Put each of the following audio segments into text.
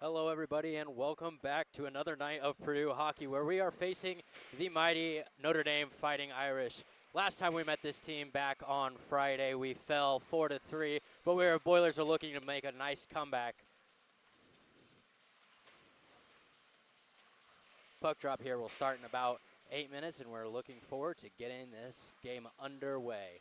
Hello, everybody, and welcome back to another night of Purdue hockey where we are facing the mighty Notre Dame Fighting Irish. Last time we met this team back on Friday, we fell 4-3, but our Boilers are looking to make a nice comeback. Puck drop here will start in about 8 minutes, and we're looking forward to getting this game underway.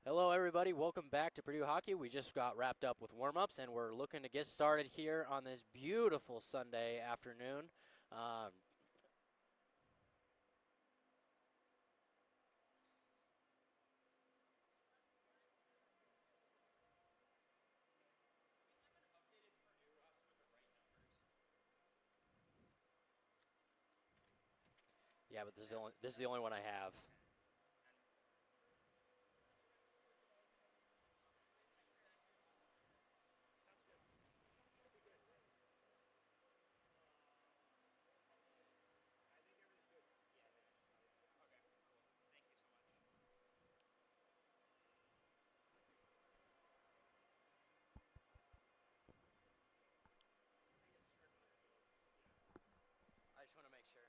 Hello, everybody. Welcome back to Purdue Hockey. We just got wrapped up with warm-ups, and we're looking to get started here on this beautiful Sunday afternoon. Um, yeah, but this is the only one I have. I just want to make sure.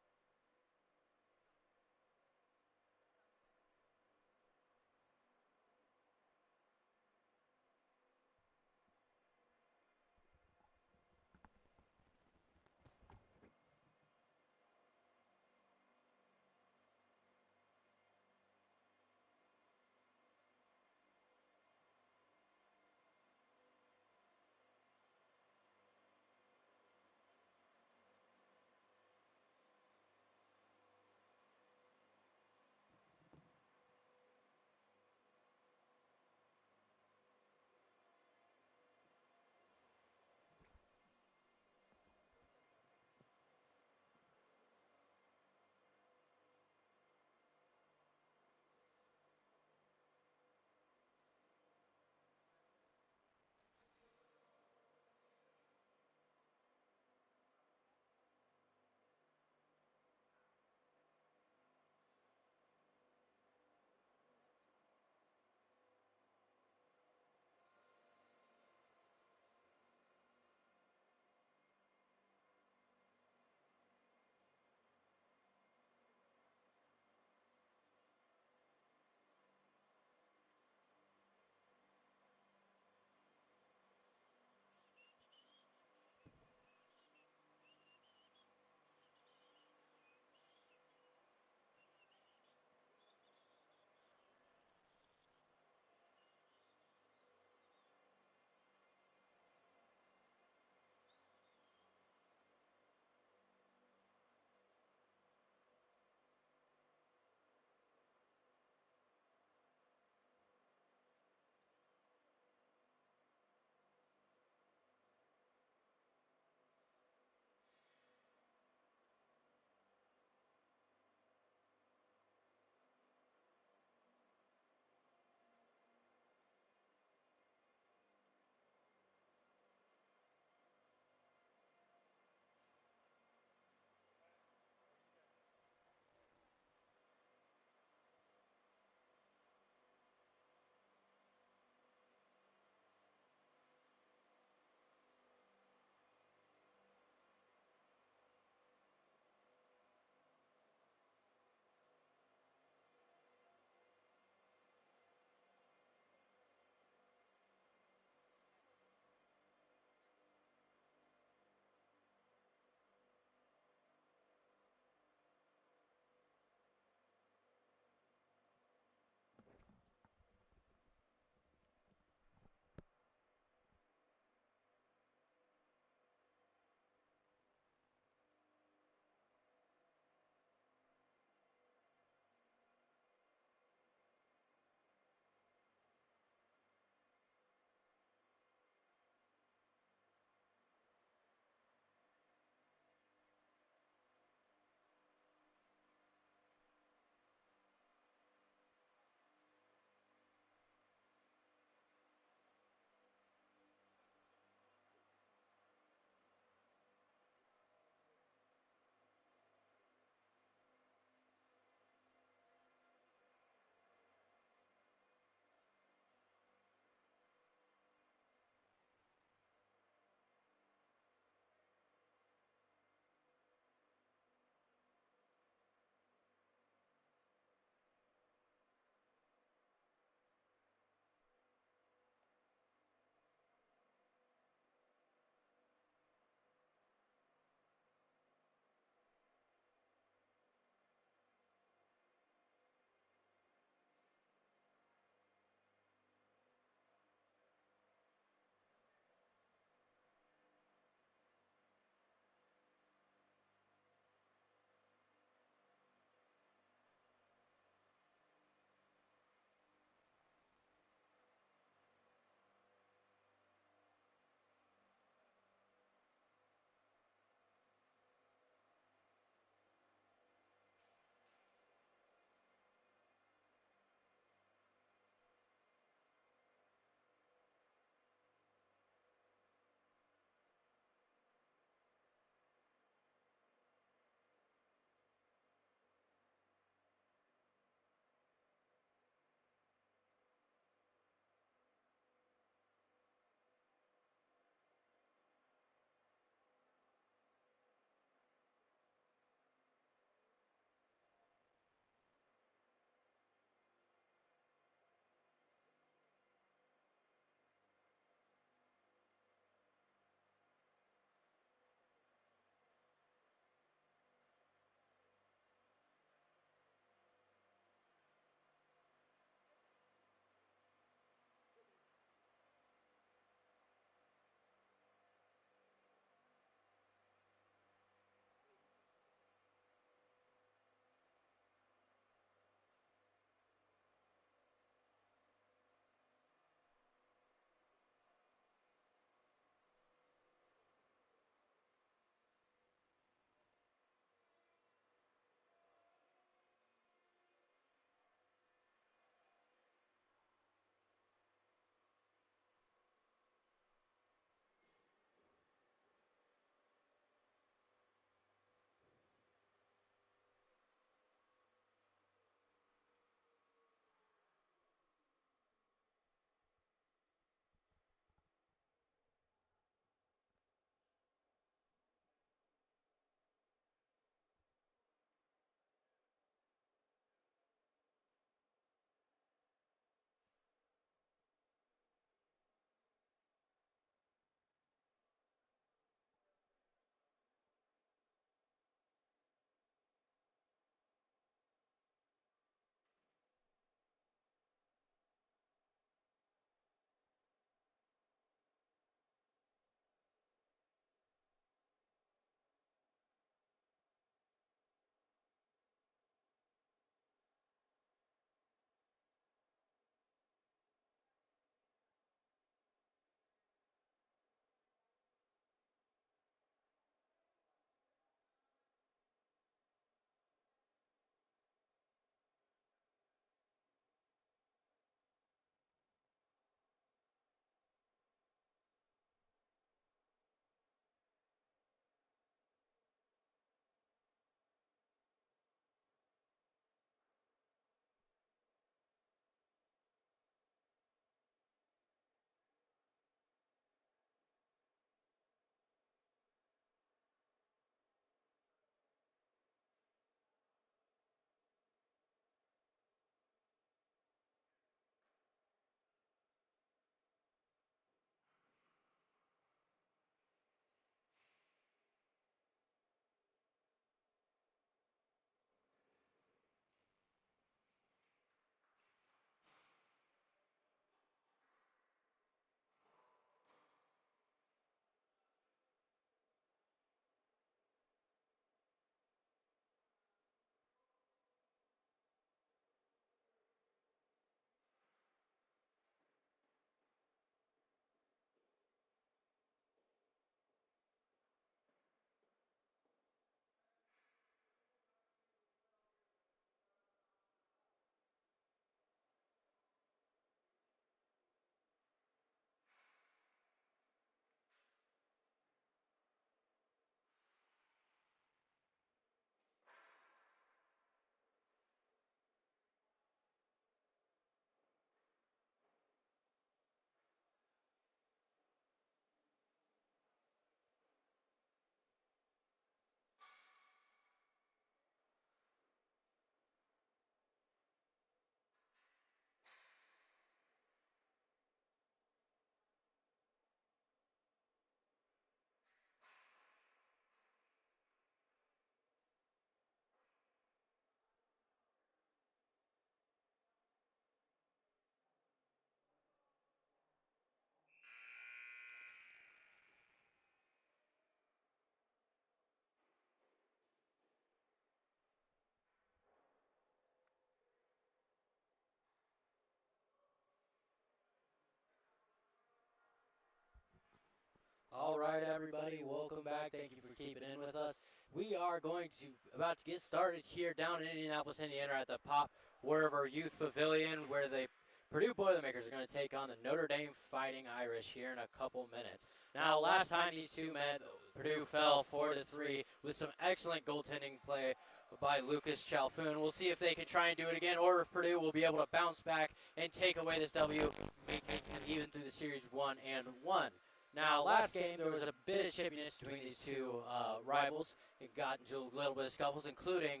All right, everybody, welcome back. Thank you for keeping in with us. We are about to get started here down in Indianapolis, Indiana, at the Pop Werver Youth Pavilion, where the Purdue Boilermakers are going to take on the Notre Dame Fighting Irish here in a couple minutes. Now, last time these two met, Purdue fell 4-3 with some excellent goaltending play by Lucas Chalfoun. We'll see if they can try and do it again, or if Purdue will be able to bounce back and take away this W, making it even through the series 1-1. Now, last game, there was a bit of chippiness between these two rivals. It got into a little bit of scuffles, including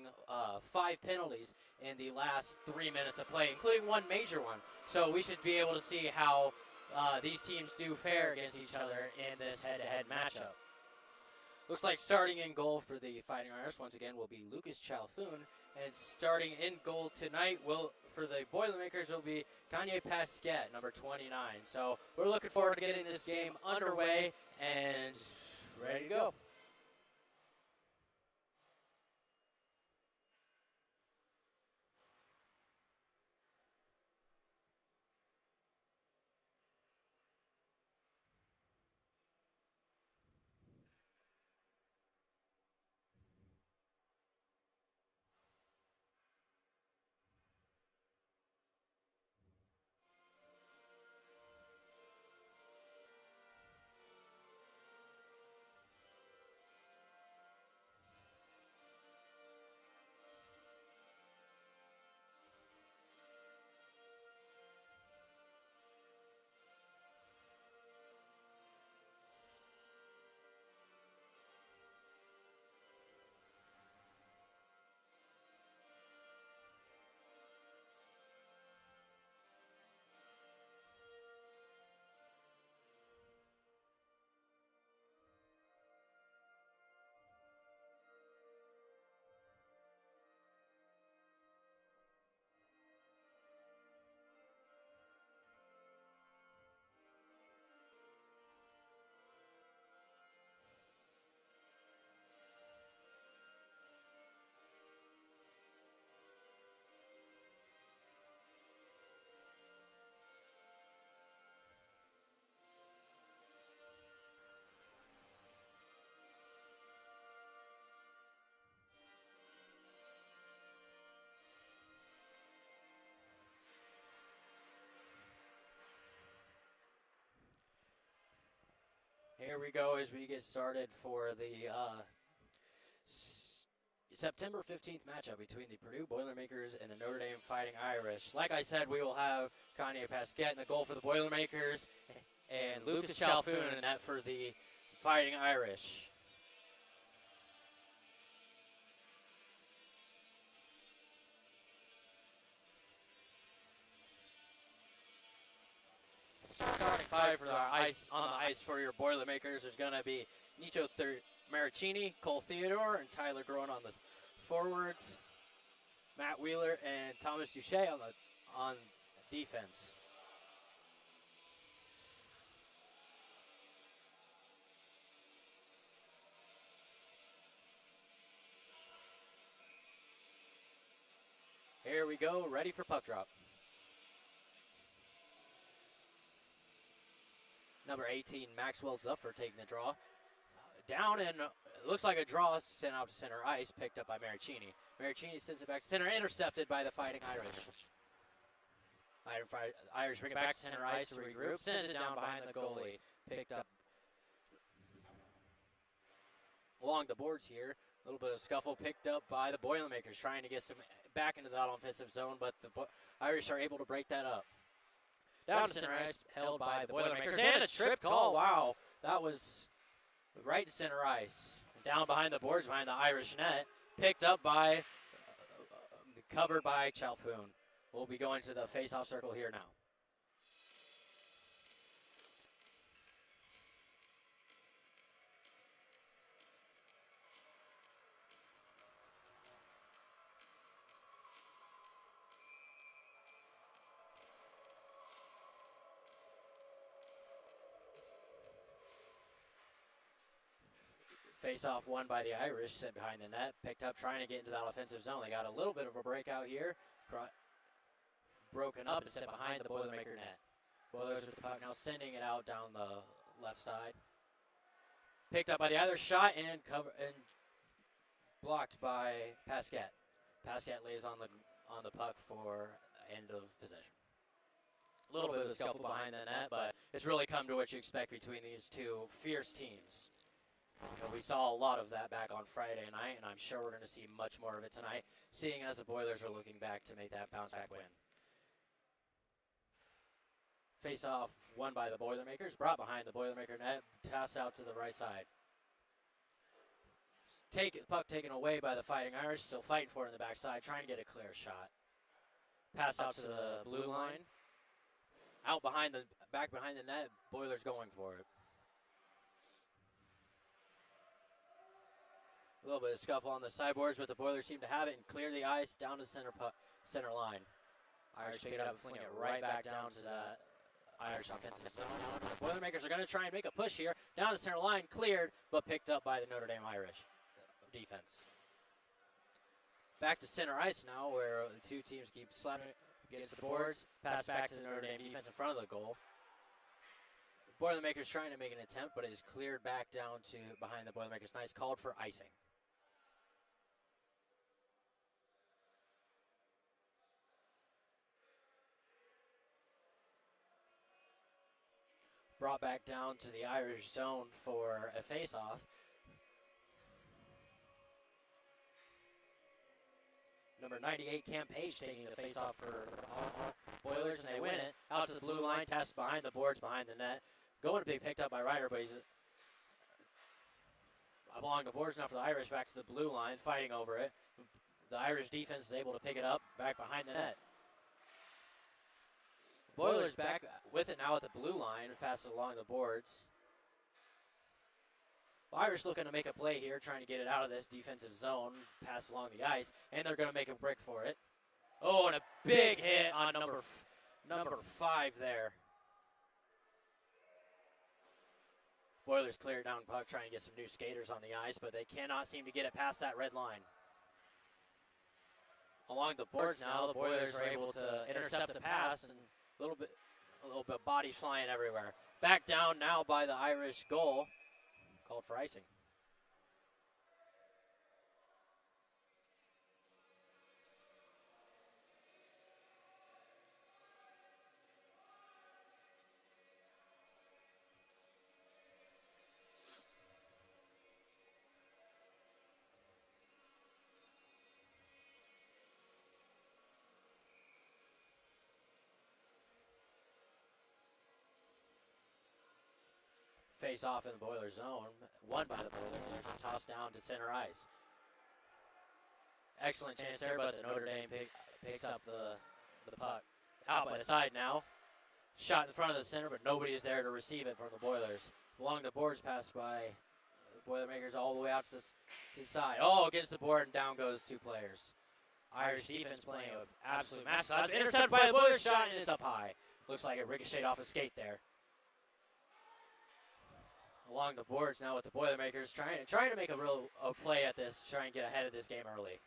5 penalties in the last 3 minutes of play, including one major one. So we should be able to see how these teams do fare against each other in this head-to-head matchup. Looks like starting in goal for the Fighting Irish, once again, will be Lucas Chalfoun. And starting in goal tonight for the Boilermakers will be Kanye Pasquette, number 29. So we're looking forward to getting this game underway and ready to go. Here we go as we get started for the September 15th matchup between the Purdue Boilermakers and the Notre Dame Fighting Irish. Like I said, we will have Kanye Pasquette in the goal for the Boilermakers and Lucas Chalfoun in net for the Fighting Irish. Starting 5 for our ice on the ice for your Boilermakers is going to be Nicho Maricini, Cole Theodore, and Tyler Groen on the forwards. Matt Wheeler and Thomas Duche on defense. Here we go, ready for puck drop. Number 18, Maxwell Zuffer taking the draw. Down and it looks like a draw sent out to center ice, picked up by Maricini. Maricini sends it back to center, intercepted by the Fighting Irish. Irish bring it back to center ice to regroup, sends it down behind the goalie, picked up along the boards here. A little bit of scuffle picked up by the Boilermakers, trying to get some back into that offensive zone, but the Irish are able to break that up. Down to center ice, held by the Boilermakers, and a tripped call. Wow, that was right to center ice. Down behind the boards, behind the Irish net, picked up by, covered by Chalfoun. We'll be going to the face-off circle here now. Face-off won by the Irish, sent behind the net, picked up, trying to get into that offensive zone. They got a little bit of a breakout here. Broken up and sent behind the Boilermaker net. Boilers with the puck now, sending it out down the left side. Picked up by the Irish shot and blocked by Pasquette. Pasquette lays on the puck for end of possession. A little bit of a scuffle behind the net, but it's really come to what you expect between these two fierce teams. We saw a lot of that back on Friday night, and I'm sure we're going to see much more of it tonight, seeing as the Boilers are looking back to make that bounce-back win. Face-off won by the Boilermakers, brought behind the Boilermaker net, tossed out to the right side. Puck taken away by the Fighting Irish, still fighting for it in the backside, trying to get a clear shot. Pass out to the blue line. Back behind the net, Boilers going for it. A little bit of scuffle on the sideboards, but the Boilers seem to have it and clear the ice down to center line. Irish pick it up and fling it right back down to the Irish offensive zone. The Boilermakers are going to try and make a push here. Down the center line, cleared, but picked up by the Notre Dame Irish defense. Back to center ice now, where the two teams keep slapping against the boards. Pass back to the Notre Dame defense in front of the goal. Boilermakers trying to make an attempt, but it is cleared back down to behind the Boilermakers. Nice, called for icing. Brought back down to the Irish zone for a face-off. Number 98, Cam Page, taking the face-off for Boilers, and they win it. Out to the blue line, test behind the boards, behind the net. Going to be picked up by Ryder, but he's along the boards now for the Irish, back to the blue line, fighting over it. The Irish defense is able to pick it up, back behind the net. Boilers back with it now at the blue line, passes along the boards. The Irish looking to make a play here, trying to get it out of this defensive zone, pass along the ice, and they're going to make a break for it. Oh, and a big hit on number 5 there. Boilers clear down puck, trying to get some new skaters on the ice, but they cannot seem to get it past that red line. Along the boards now, the Boilers are able to intercept a pass, and a little bit bodies flying everywhere. Back down now by the Irish goal, called for icing. Face off in the Boiler zone, won by the Boilers, and tossed down to center ice. Excellent chance there, but the Notre Dame picks up the puck. Out by the side now. Shot in front of the center, but nobody is there to receive it from the Boilers. Along the boards, passed by the Boilermakers all the way out to the side. Oh, against the board, and down goes 2 players. Irish defense playing an absolute masterclass. Intercepted by the Boilers shot, and it's up high. Looks like it ricocheted off a skate there. Along the boards now with the Boilermakers, trying to make a play at this, try and get ahead of this game early.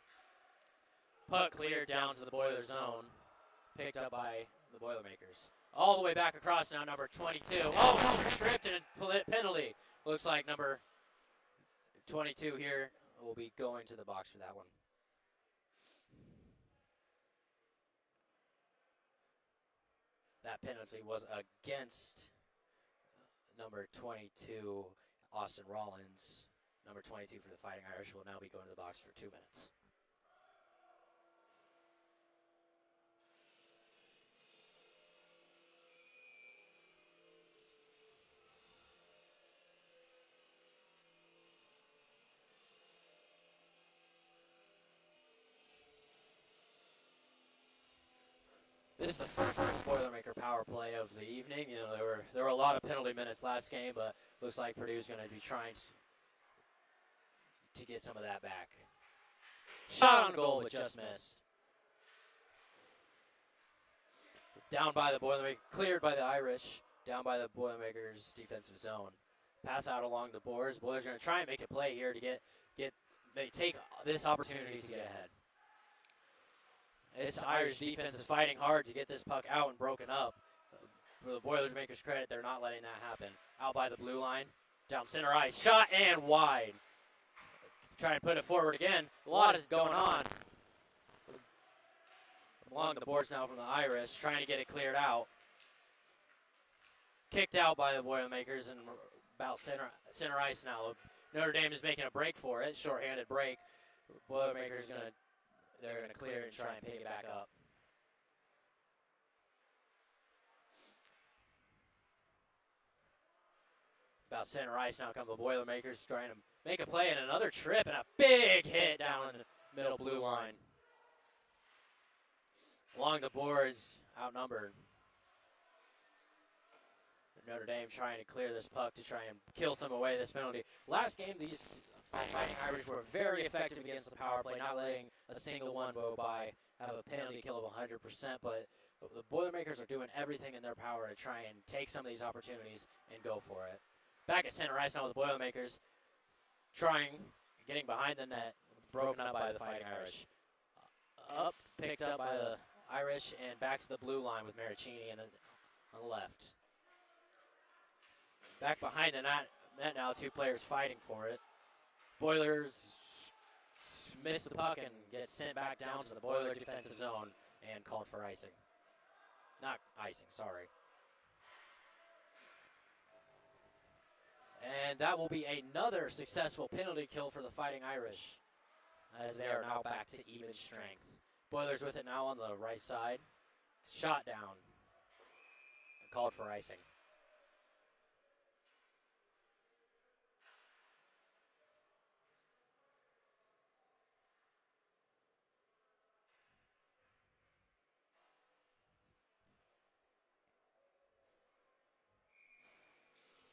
Puck cleared down to the Boiler zone, picked up by the Boilermakers. All the way back across now, number 22. Oh, tripped and a penalty. Looks like number 22 here will be going to the box for that one. That penalty was against number 22, Austin Rollins. Number 22 for the Fighting Irish will now be going to the box for 2 minutes. This is the first Boilermaker power play of the evening. There were a lot of penalty minutes last game, but looks like Purdue's going to be trying to get some of that back. Shot on goal, but just missed. Down by the Boilermakers, cleared by the Irish, down by the Boilermakers' defensive zone. Pass out along the boards. Boilers are going to try and make a play here to they take this opportunity to get ahead. This Irish defense is fighting hard to get this puck out and broken up. For the Boilermakers' credit, they're not letting that happen. Out by the blue line. Down center ice, shot and wide. Trying to put it forward again. A lot is going on. Along the boards now from the Irish, trying to get it cleared out. Kicked out by the Boilermakers and about center ice now. Notre Dame is making a break for it, shorthanded break. Boilermakers they're gonna clear it and try and pick it back up. About center ice now come the Boilermakers trying to make a play and another trip and a big hit down in the middle blue line. Along the boards, outnumbered. Notre Dame trying to clear this puck to try and kill some away this penalty. Last game, these Fighting Irish were very effective against the power play, not letting a single one go by, have a penalty kill of 100%, but the Boilermakers are doing everything in their power to try and take some of these opportunities and go for it. Back at center ice now with the Boilermakers, getting behind the net, broken up by the Fighting Irish. Picked up by the Irish, and back to the blue line with Maricini on the left. Back behind the net now, two players fighting for it. Boilers miss the puck and get sent back down to the Boiler defensive zone and called for icing. Not icing, sorry. And that will be another successful penalty kill for the Fighting Irish, as they are now back to even strength. Boilers with it now on the right side. Shot down. Called for icing.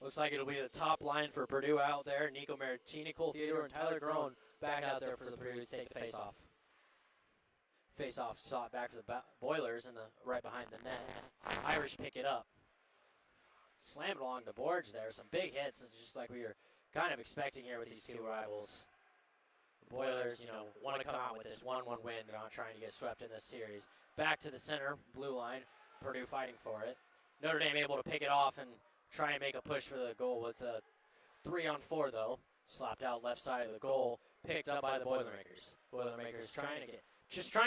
Looks like it'll be the top line for Purdue out there. Nico Maricini, Cole Theodore, and Tyler Groen back out there for the Purdue to take the face-off. Face-off shot back for the Boilers and right behind the net. Irish pick it up. Slam it along the boards there. Some big hits, just like we were kind of expecting here with these two rivals. The Boilers, want to come out with this 1-1 win. They're not trying to get swept in this series. Back to the center, blue line. Purdue fighting for it. Notre Dame able to pick it off and try and make a push for the goal. It's a 3-on-4 though. Slapped out left side of the goal. Picked up by the Boilermakers. Boilermakers trying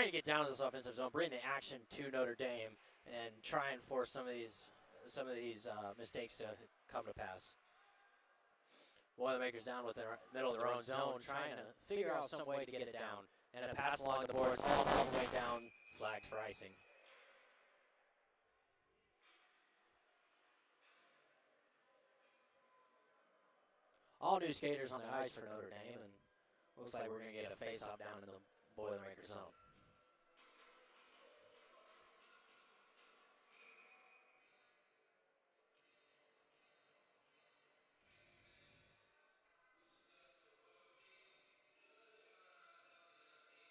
to get down to this offensive zone, bring the action to Notre Dame, and try and force some of these mistakes to come to pass. Boilermakers down with the middle of their own zone, trying to figure out some way to get it down. And a pass along the boards all the way down, flagged for icing. All new skaters on the ice for Notre Dame, and looks like we're going to get a face-off down in the Boilermaker zone.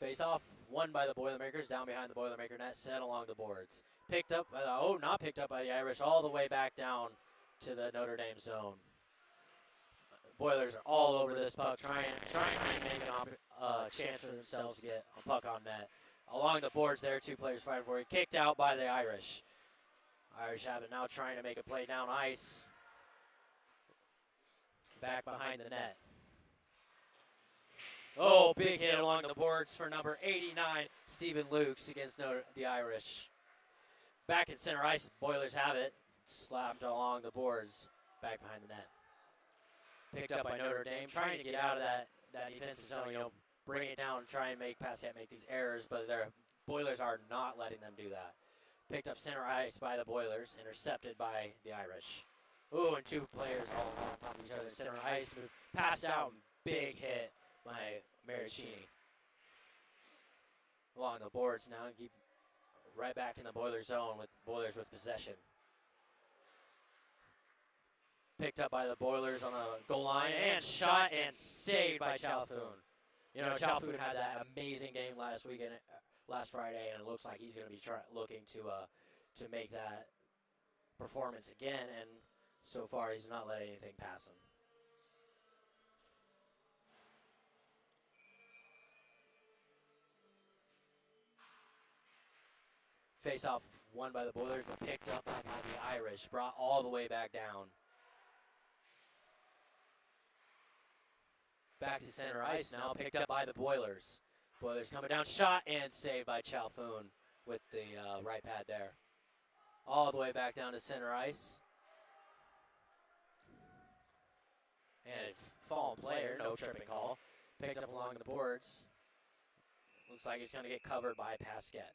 Face-off won by the Boilermakers, down behind the Boilermaker net, set along the boards. Not picked up by the Irish, all the way back down to the Notre Dame zone. Boilers are all over this puck, trying to make a chance for themselves to get a puck on net. Along the boards there, two players fighting for it. Kicked out by the Irish. Irish have it now, trying to make a play down ice. Back behind the net. Oh, big hit along the boards for number 89, Stephen Lukes against the Irish. Back at center ice, Boilers have it. Slapped along the boards, back behind the net. Picked up by Notre Dame, trying to get out of that defensive zone, bring it down, try and make these errors, but their Boilers are not letting them do that. Picked up center ice by the Boilers, intercepted by the Irish. Ooh, and two players all on top of each other. Center ice, passed out, big hit by Maricini. Along the boards now, keep right back in the Boiler zone with Boilers with possession. Picked up by the Boilers on the goal line and shot and saved by Chalfoun. Chalfoun had that amazing game last Friday, and it looks like he's going to be looking to make that performance again. And so far, he's not let anything pass him. Face-off won by the Boilers, but picked up by the Irish, brought all the way back down. Back to center ice now, picked up by the Boilers. Boilers coming down, shot, and saved by Chalfoun with the right pad there. All the way back down to center ice. And a fallen player, no tripping call. Picked up along the boards. Looks like he's going to get covered by Pasquette.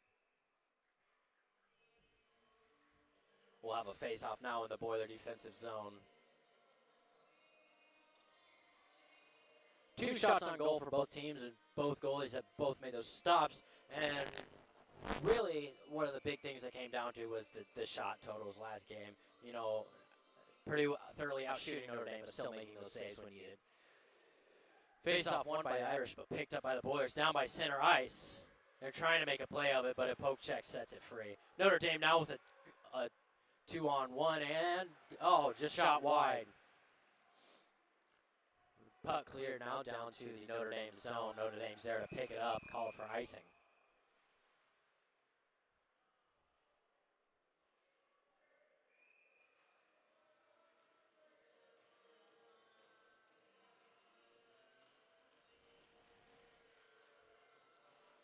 We'll have a face-off now in the Boiler defensive zone. 2 shots on goal for both teams, and both goalies have both made those stops. And really, one of the big things that came down to was the shot totals last game. You know, Purdue thoroughly outshooting Notre Dame, but still making those saves when needed. Face-off won by the Irish, but picked up by the Boilers, down by center ice. They're trying to make a play of it, but a poke check sets it free. Notre Dame now with a 2-on-1, and, just shot wide. Puck cleared now down to the Notre Dame zone. Notre Dame's there to pick it up, call it for icing.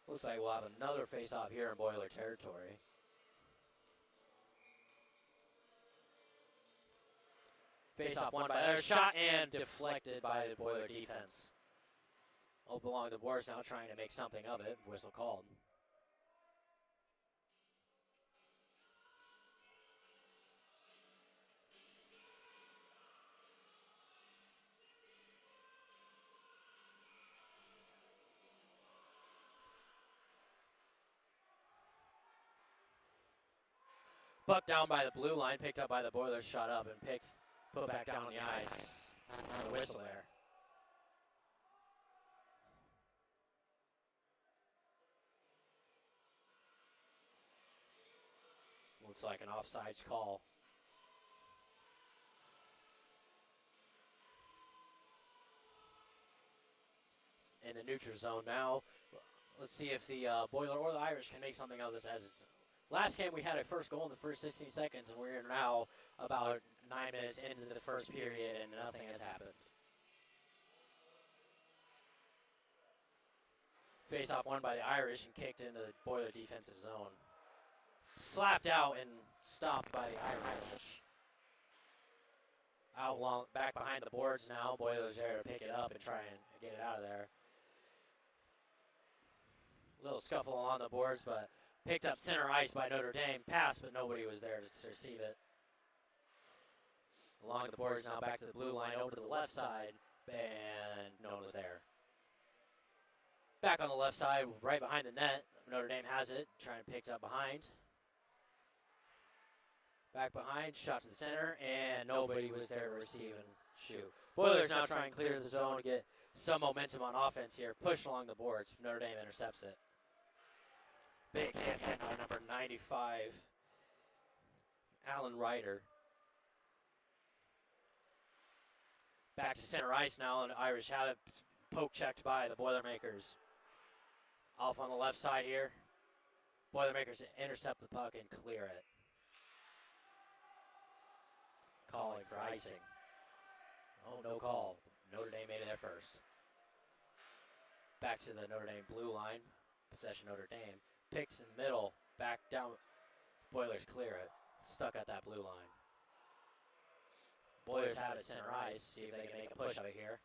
Looks like we'll have another face-off here in Boiler territory. Face-off won by their shot and deflected by the Boiler defense. Open along the boards now, trying to make something of it. Whistle called. Puck down by the blue line, picked up by the Boilers, shot up and put back down on the ice. Another whistle there. Looks like an offsides call. In the neutral zone now. Let's see if the Boiler or the Irish can make something of this. As last game, we had a first goal in the first 16 seconds, and we're now about 9 minutes into the first period, and nothing has happened. Face-off won by the Irish and kicked into the Boiler defensive zone. Slapped out and stopped by the Irish. Back behind the boards now. Boilers there to pick it up and try and get it out of there. A little scuffle along the boards, but picked up center ice by Notre Dame. Passed, but nobody was there to receive it. Along the boards now, back to the blue line, over to the left side, and no one was there. Back on the left side, right behind the net. Notre Dame has it, trying to pick it up behind. Back behind, shot to the center, and nobody was there to receive and shoot. Boilers now trying to clear the zone to get some momentum on offense here. Push along the boards. Notre Dame intercepts it. Big hit on number 95, Alan Ryder. Back to center ice now, and the Irish have it poke checked by the Boilermakers. Off on the left side here. Boilermakers intercept the puck and clear it. Calling for icing. Oh, no call. Notre Dame made it there first. Back to the Notre Dame blue line. Possession Notre Dame. Picks in the middle. Back down. Boilers clear it. Stuck at that blue line. Boilers have it center ice. See if they can make a push of it here.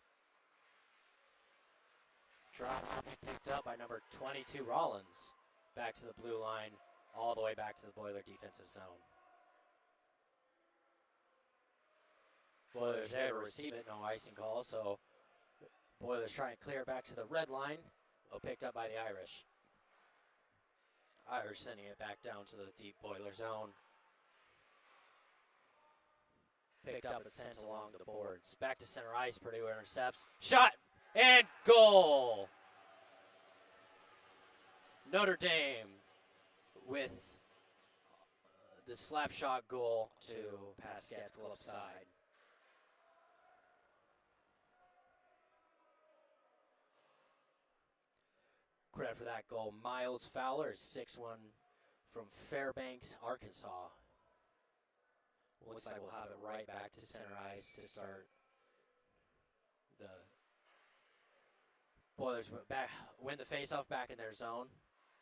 Dropped to be picked up by number 22, Rollins. Back to the blue line. All the way back to the Boiler defensive zone. Boilers there to receive it, no icing call, so Boilers trying to clear back to the red line. Picked up by the Irish. Irish sending it back down to the deep Boiler zone. Picked up and sent along the boards. Back to center ice, Purdue intercepts. Shot and goal! Notre Dame with the slap shot goal to Pasquette's glove side. Credit for that goal, Miles Fowler, 6'1" from Fairbanks, Arkansas. Looks like we'll have it right back to center ice to start the Boilers win the faceoff back in their zone.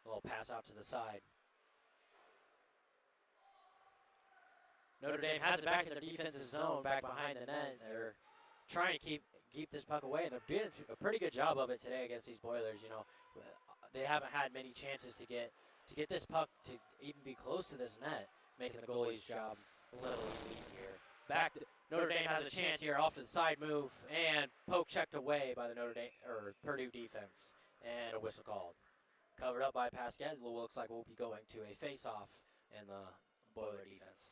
A little pass out to the side. Notre Dame has it back in their defensive zone, back behind the net. They're trying to keep this puck away, and they're doing a pretty good job of it today against these Boilers. You know, they haven't had many chances to get this puck to even be close to this net, making the goalie's job a little easier. Back to Notre Dame has a chance here off to the side move, and poke checked away by the Purdue defense, and a whistle called. Covered up by Pasquez. Looks like we'll be going to a face-off in the Boiler defense.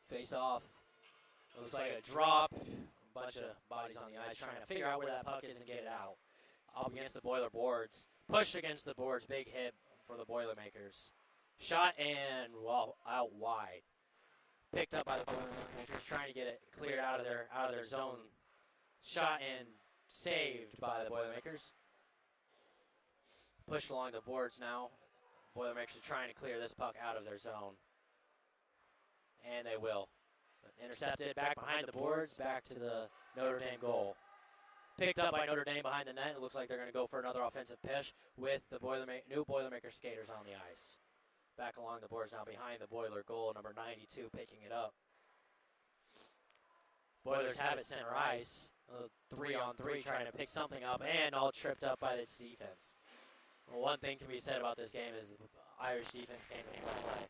Face-off. Looks like a drop. A bunch of bodies on the ice trying to figure out where that puck is and get it out. Up against the Boiler boards. Pushed against the boards. Big hit for the Boilermakers. Shot and, well, out wide. Picked up by the Boilermakers, trying to get it cleared out of their zone. Shot and saved by the Boilermakers. Pushed along the boards now. Boilermakers are trying to clear this puck out of their zone. And they will. Intercepted back behind the boards, back to the Notre Dame goal. Picked up by Notre Dame behind the net. It looks like they're going to go for another offensive pitch with the new Boilermaker skaters on the ice. Back along the boards now behind the Boiler goal, number 92 picking it up. Boilers have it center ice. 3-on-3 trying to pick something up and all tripped up by this defense. Well, one thing can be said about this game is the Irish defense came to play.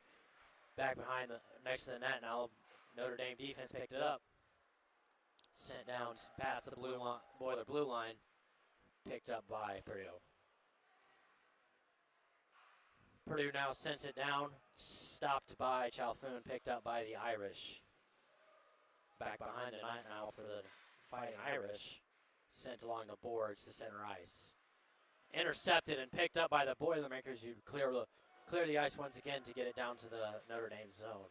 Back behind next to the net now. Notre Dame defense picked it up. Sent down past the Boiler blue line. Picked up by Purdue. Purdue now sends it down. Stopped by Chalfoun. Picked up by the Irish. Back behind the net now for the Fighting Irish. Sent along the boards to center ice. Intercepted and picked up by the Boilermakers who clear the ice once again to get it down to the Notre Dame zone.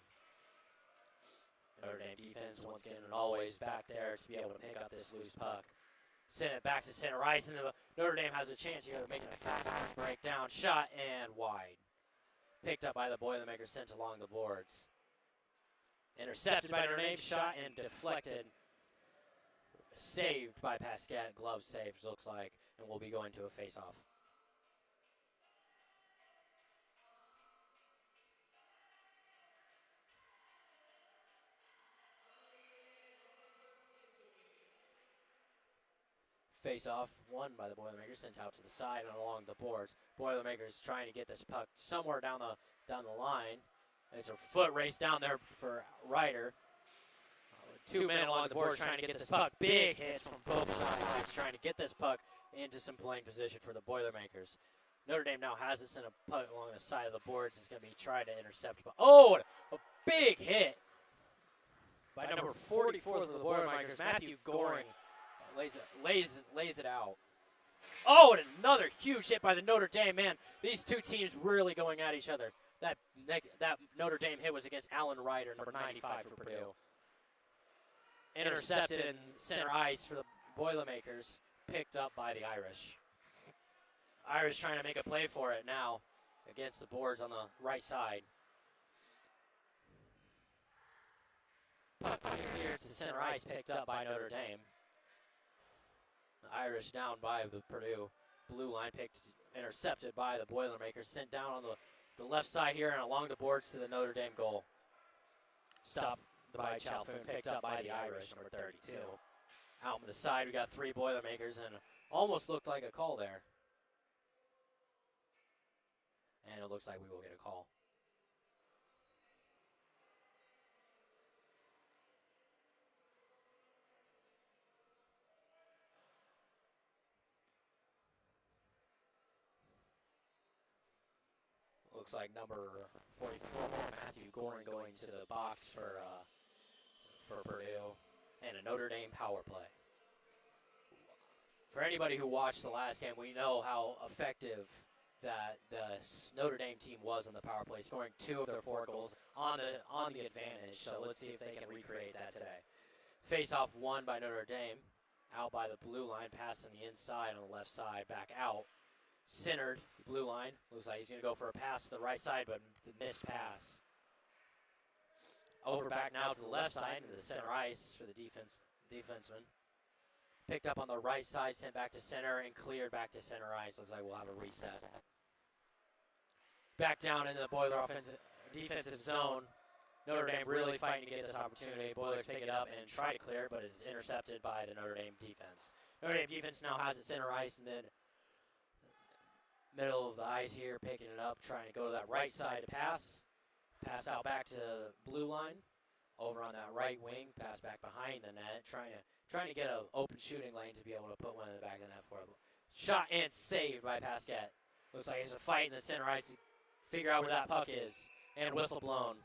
Notre Dame defense once again and always back there to be able to pick up this loose puck. Send it back to center ice, and Notre Dame has a chance here of making a fast breakdown. Shot and wide. Picked up by the Boilermakers, sent along the boards. Intercepted by Notre Dame, shot and deflected. Saved by Pasquet, glove saved, looks like, and we'll be going to a face-off. Face-off won by the Boilermakers, sent out to the side and along the boards. Boilermakers trying to get this puck somewhere down the line. There's a foot race down there for Ryder. 2 men along the boards trying to get this puck. Big hits from both sides, trying to get this puck into some playing position for the Boilermakers. Notre Dame now has it, sent a puck along the side of the boards. It's going to be tried to intercept. Oh, a big hit by number 44 of the Boilermakers, Matthew Goring. Lays it out. Oh, and another huge hit by the Notre Dame, man. These two teams really going at each other. That Notre Dame hit was against Alan Ryder, number 95 for Purdue. Intercepted in center ice for the Boilermakers. Picked up by the Irish. Irish trying to make a play for it now against the boards on the right side. Puck clears to center ice, picked up by Notre Dame. The Irish down by the Purdue blue line, intercepted by the Boilermakers, sent down on the left side here and along the boards to the Notre Dame goal. Stopped by Chalfoun, picked up by the Irish, number 32. Out on the side, we got 3 Boilermakers, and almost looked like a call there. And it looks like we will get a call. Looks like number 44, Matthew Goring, going to the box for Purdue, and a Notre Dame power play. For anybody who watched the last game, we know how effective that the Notre Dame team was on the power play, scoring 2 of their 4 goals on the advantage. So let's see if they can recreate that today. Face-off won by Notre Dame, out by the blue line, passing the inside on the left side, back out. centered, blue line. Looks like he's going to go for a pass to the right side, but missed pass. Over back now to the left side into the center ice for the defenseman. Picked up on the right side, sent back to center, and cleared back to center ice. Looks like we'll have a reset. Back down into the Boiler defensive zone. Notre Dame really fighting to get this opportunity. Boilers pick it up and try to clear it, but it's intercepted by the Notre Dame defense. Notre Dame defense now has it center ice and then middle of the ice here, picking it up, trying to go to that right side to pass. Pass out back to blue line. Over on that right wing, pass back behind the net, trying to get an open shooting lane to be able to put one in the back of the net for him. Shot and saved by Pasquette. Looks like it's a fight in the center ice to figure out where that puck is. And whistle blown.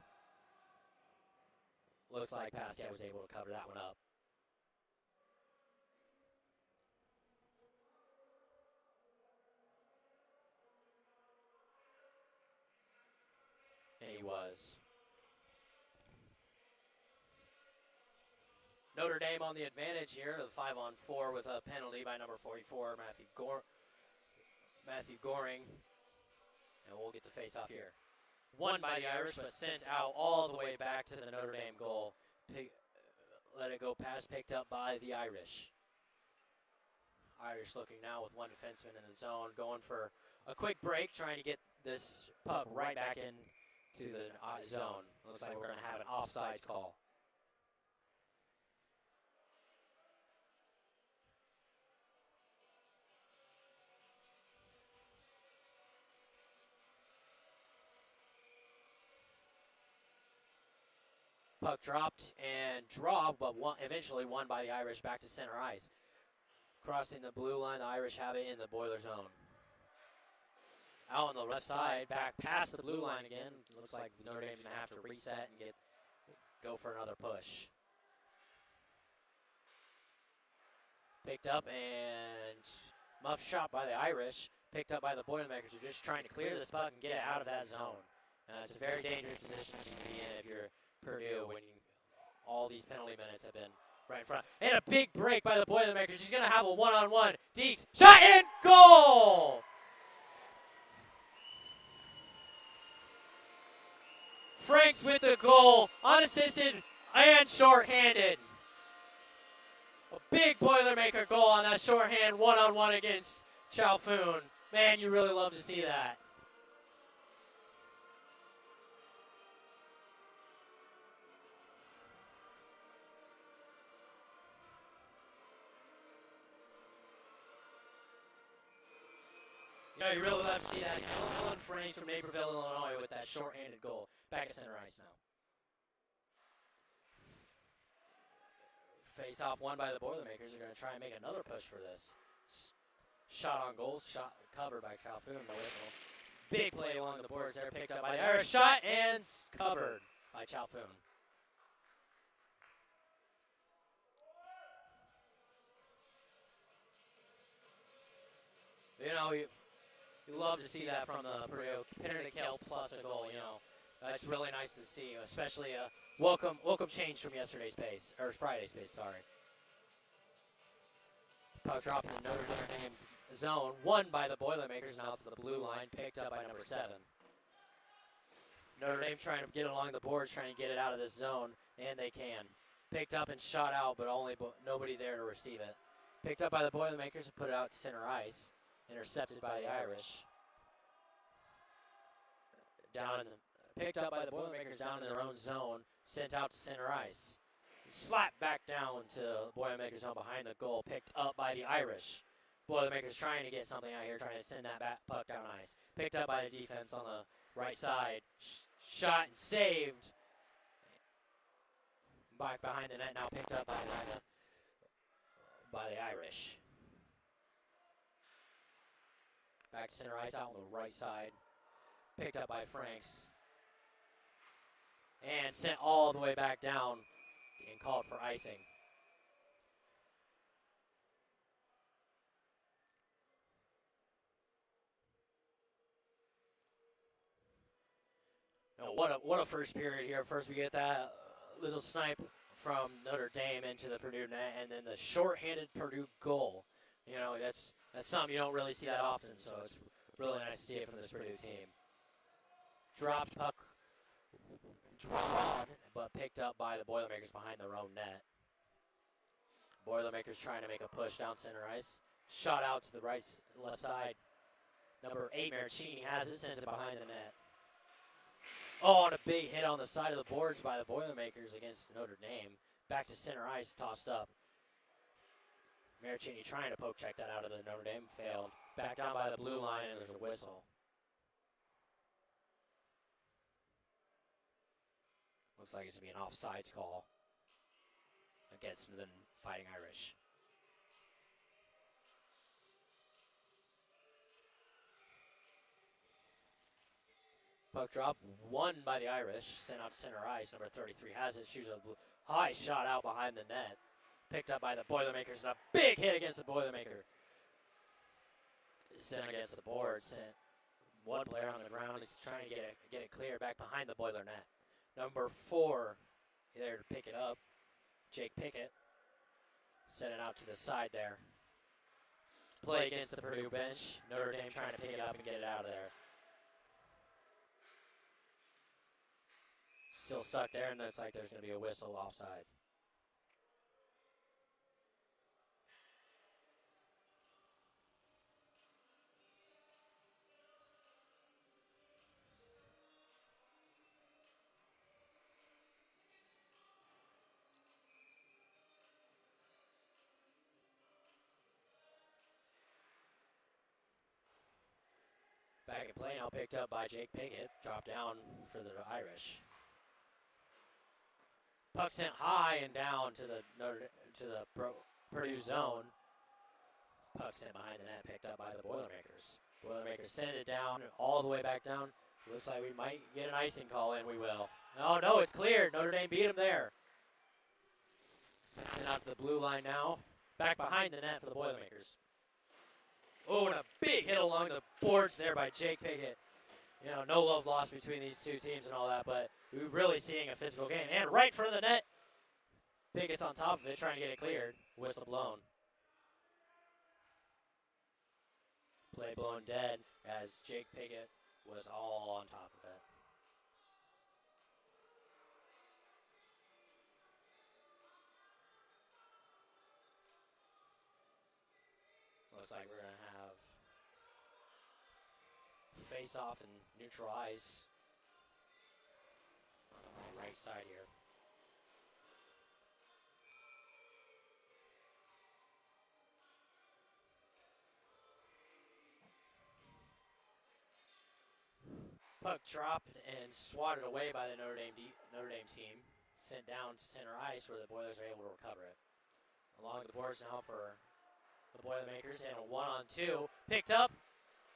Looks like Pasquette was able to cover that one up. And he was. Notre Dame on the advantage here to the 5-on-4 with a penalty by number 44, Matthew Goring. And we'll get the face-off here. Won by the Irish, but sent out all the way back to the Notre Dame goal. Let it go past, picked up by the Irish. Irish looking now with one defenseman in the zone, going for a quick break, trying to get this puck right back into the zone. Looks like we're going to have an offsides call. Puck dropped and draw, but eventually won by the Irish back to center ice. Crossing the blue line, the Irish have it in the Boiler zone. Out on the left side, back past the blue line again. Looks like Notre Dame's going to have to reset and go for another push. Picked up and muff shot by the Irish. Picked up by the Boilermakers, who are just trying to clear this puck and get it out of that zone. It's a very dangerous position to be in if you're Purdue when all these penalty minutes have been right in front. And a big break by the Boilermakers. He's going to have a one-on-one. Deeks, shot and goal! Franks with the goal, unassisted and shorthanded. A big Boilermaker goal on that shorthand one-on-one against Chalfoun. Man, you really love to see that. You know, you really love to see that. Dylan Franks from Naperville, Illinois with that shorthanded goal. Back at center ice now. Face off won by the Boilermakers. They're going to try and make another push for this. Shot on goal, shot covered by Chalfoun. No whistle. Big play along the boards there, picked up by the Irish. Shot and covered by Chalfoun. You know, you love to see that from the Purdue. Penalty kill plus a goal, you know. That's really nice to see, especially a welcome change from yesterday's pace, or Friday's pace, sorry. Puck dropped in the Notre Dame zone, won by the Boilermakers, now it's the blue line, picked up by number 7. Notre Dame trying to get along the boards, trying to get it out of this zone, and they can. Picked up and shot out, but nobody there to receive it. Picked up by the Boilermakers and put it out to center ice. Intercepted by the Irish. Picked up by the Boilermakers down in their own zone, sent out to center ice. Slapped back down to Boilermakers zone behind the goal, picked up by the Irish. Boilermakers trying to get something out here, trying to send that puck down ice. Picked up by the defense on the right side. Shot and saved. Back behind the net, now picked up by the Irish. Back to center ice out on the right side. Picked up by Franks. And sent all the way back down and called for icing. Now, what a first period here. First we get that little snipe from Notre Dame into the Purdue net, and then the shorthanded Purdue goal. You know, that's something you don't really see that often, so it's Really nice to see it from this Purdue team. Dropped puck, drawn, but picked up by the Boilermakers behind their own net. Boilermakers trying to make a push down center ice. Shot out to the left side. Number 8, Maricini has it, sends it behind the net. Oh, and a big hit on the side of the boards by the Boilermakers against Notre Dame. Back to center ice, tossed up. Maricini trying to poke check that out of the Notre Dame, failed. Back down by the blue line, and there's a whistle. Looks like it's going to be an offsides call against the Fighting Irish. Puck drop, won by the Irish, sent out to center ice. Number 33 has it, shoots a high shot out behind the net. Picked up by the Boilermakers, and a big hit against the Boilermaker. Sent against the board, sent one player on the ground. He's trying to get it clear back behind the Boiler net. Number 4 there to pick it up, Jake Pickett. Sent it out to the side there. Play against the Purdue bench. Notre Dame trying to pick it up and get it out of there. Still stuck there, and looks like there's going to be a whistle offside. Back in play now, picked up by Jake Pickett. Dropped down for the Irish. Puck sent high and down to the Purdue zone. Puck sent behind the net, picked up by the Boilermakers. Boilermakers send it down, all the way back down. Looks like we might get an icing call, and we will. No, it's cleared. Notre Dame beat him there. Sent out to the blue line now. Back behind the net for the Boilermakers. Oh, and a big hit along the boards there by Jake Pickett. You know, no love lost between these two teams and all that, but we're really seeing a physical game. And right in front of the net, Pickett's on top of it, trying to get it cleared. Whistle blown. Play blown dead as Jake Pickett was all on top of it. Looks like we're going to have face off and neutral ice on the right side here. Puck dropped and swatted away by the Notre Dame team. Sent down to center ice where the Boilers are able to recover it. Along the boards now for the Boilermakers, and a 1-on-2. Picked up,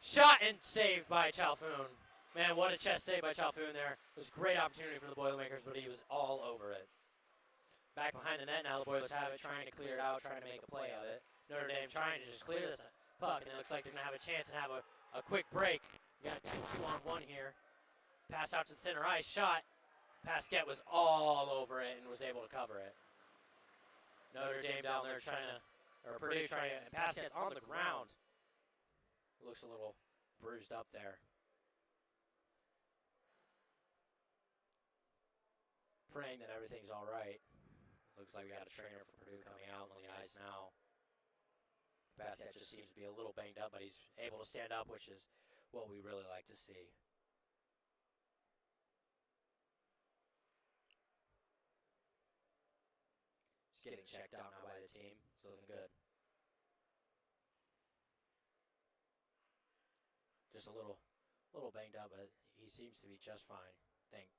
shot, and saved by Chalfoun. Man, what a chest save by Chalfoun there. It was a great opportunity for the Boilermakers, but he was all over it. Back behind the net now, the Boilers have it, trying to clear it out, trying to make a play of it. Notre Dame trying to just clear this puck, and it looks like they're going to have a chance and have a quick break. We got 2-2-on-1 here. Pass out to the center ice, shot. Pasquette was all over it and was able to cover it. Notre Dame down there trying to, or Purdue trying to, and Pasquette's on the ground. Looks a little bruised up there. Praying that everything's all right. Looks like we got a trainer for Purdue coming out on the ice now. Pasquette just seems to be a little banged up, but he's able to stand up, which is what we really like to see. He's getting checked out now by the team. It's looking good. Just a little banged up, but he seems to be just fine. Thank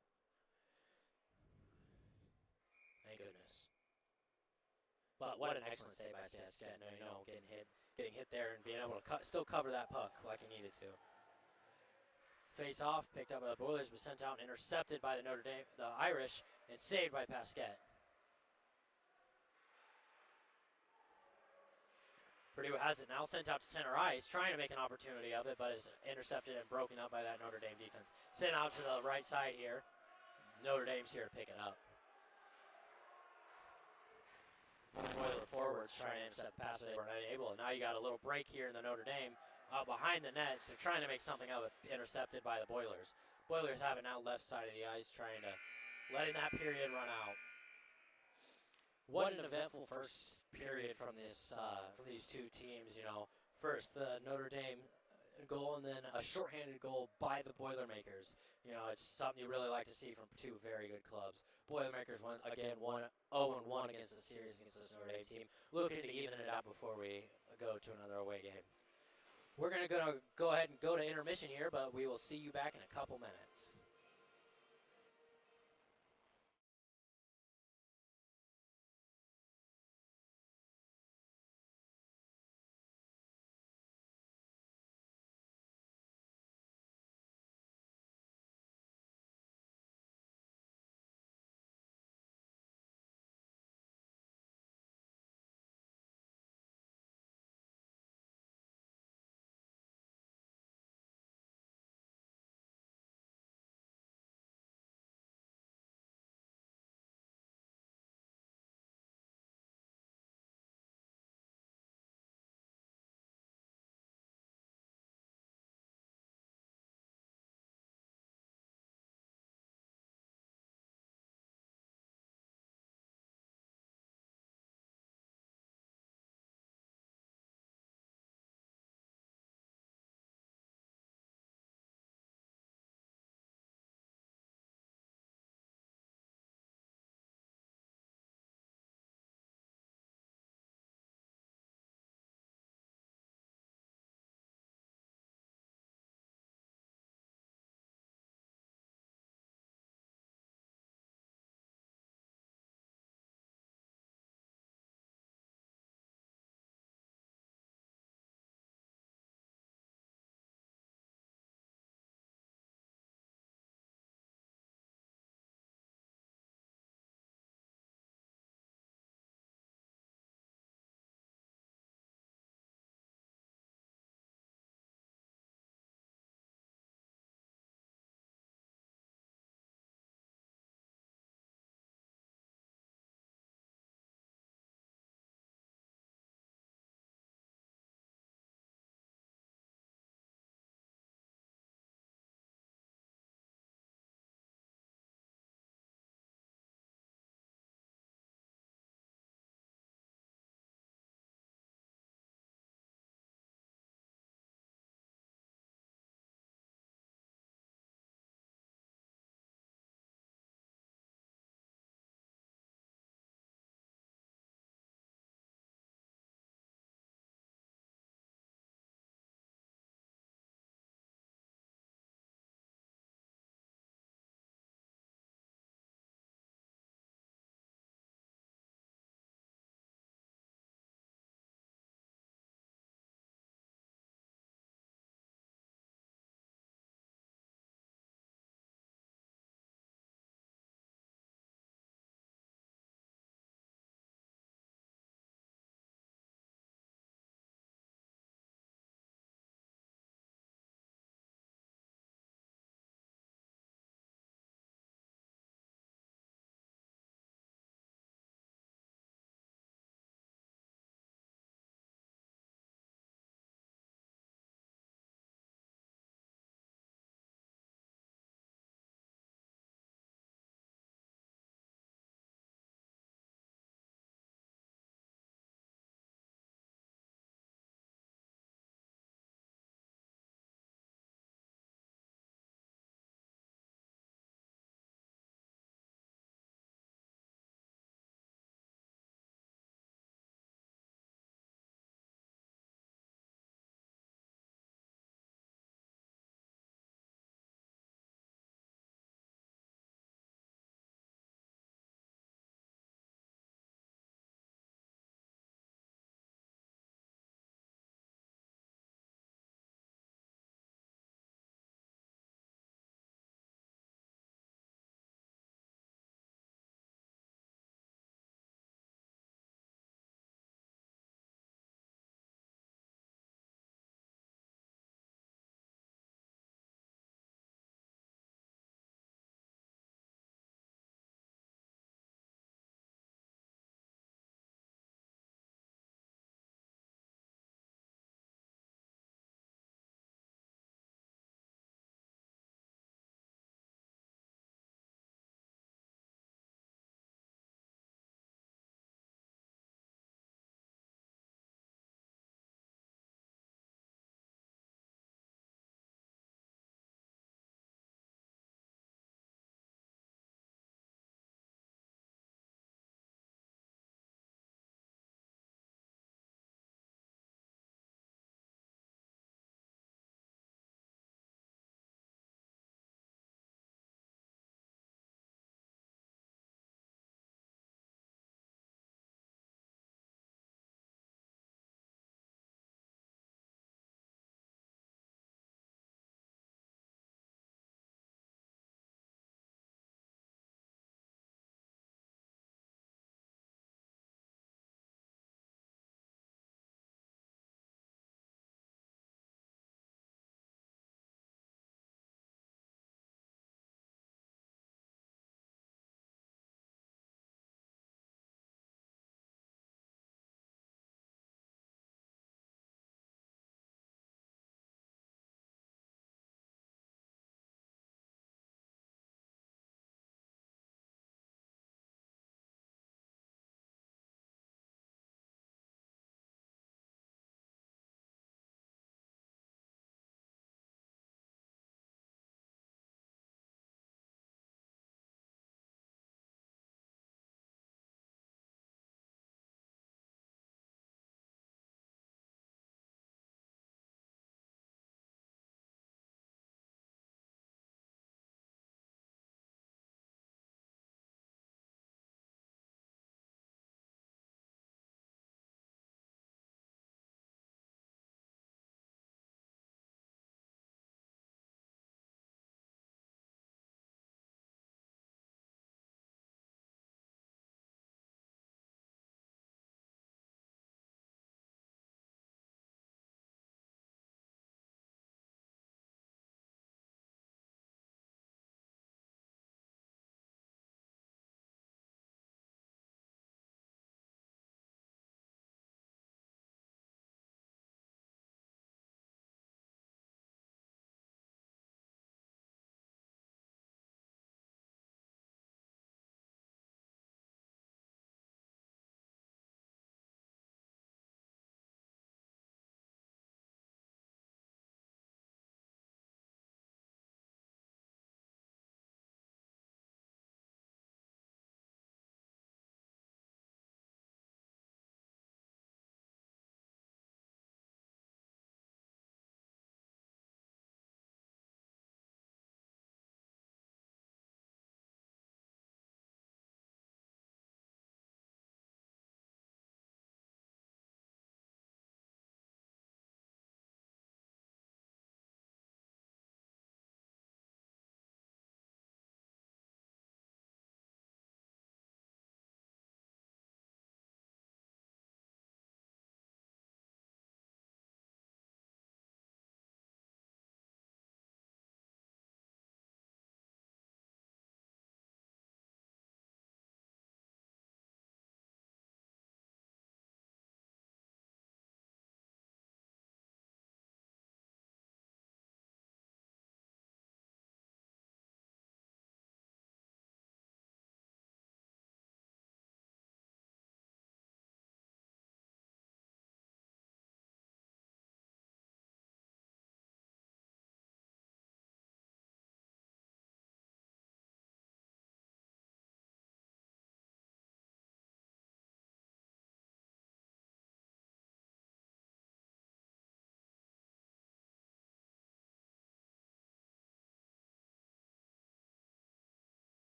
goodness. But what an excellent save by Pasquette. You know, getting hit there and being able to still cover that puck like he needed to. Face off, picked up by the Boilers, but sent out and intercepted by the Irish, and saved by Pasquette. Purdue has it now, sent out to center ice, trying to make an opportunity of it, but is intercepted and broken up by that Notre Dame defense. Sent out to the right side here. Notre Dame's here to pick it up. Boiler forwards trying to intercept the pass, but they were not able. And now you got a little break here in the Notre Dame behind the net. They're trying to make something of it, intercepted by the Boilers. Boilers have it now left side of the ice, trying to letting that period run out. What an eventful first period from these two teams. First the Notre Dame goal and then a shorthanded goal by the Boilermakers. It's something you really like to see from two very good clubs. Boilermakers won 0-1 against the series against this Notre Dame team, looking to even it out before we go to another away game. We're going to go ahead and go to intermission here, but we will see you back in a couple minutes.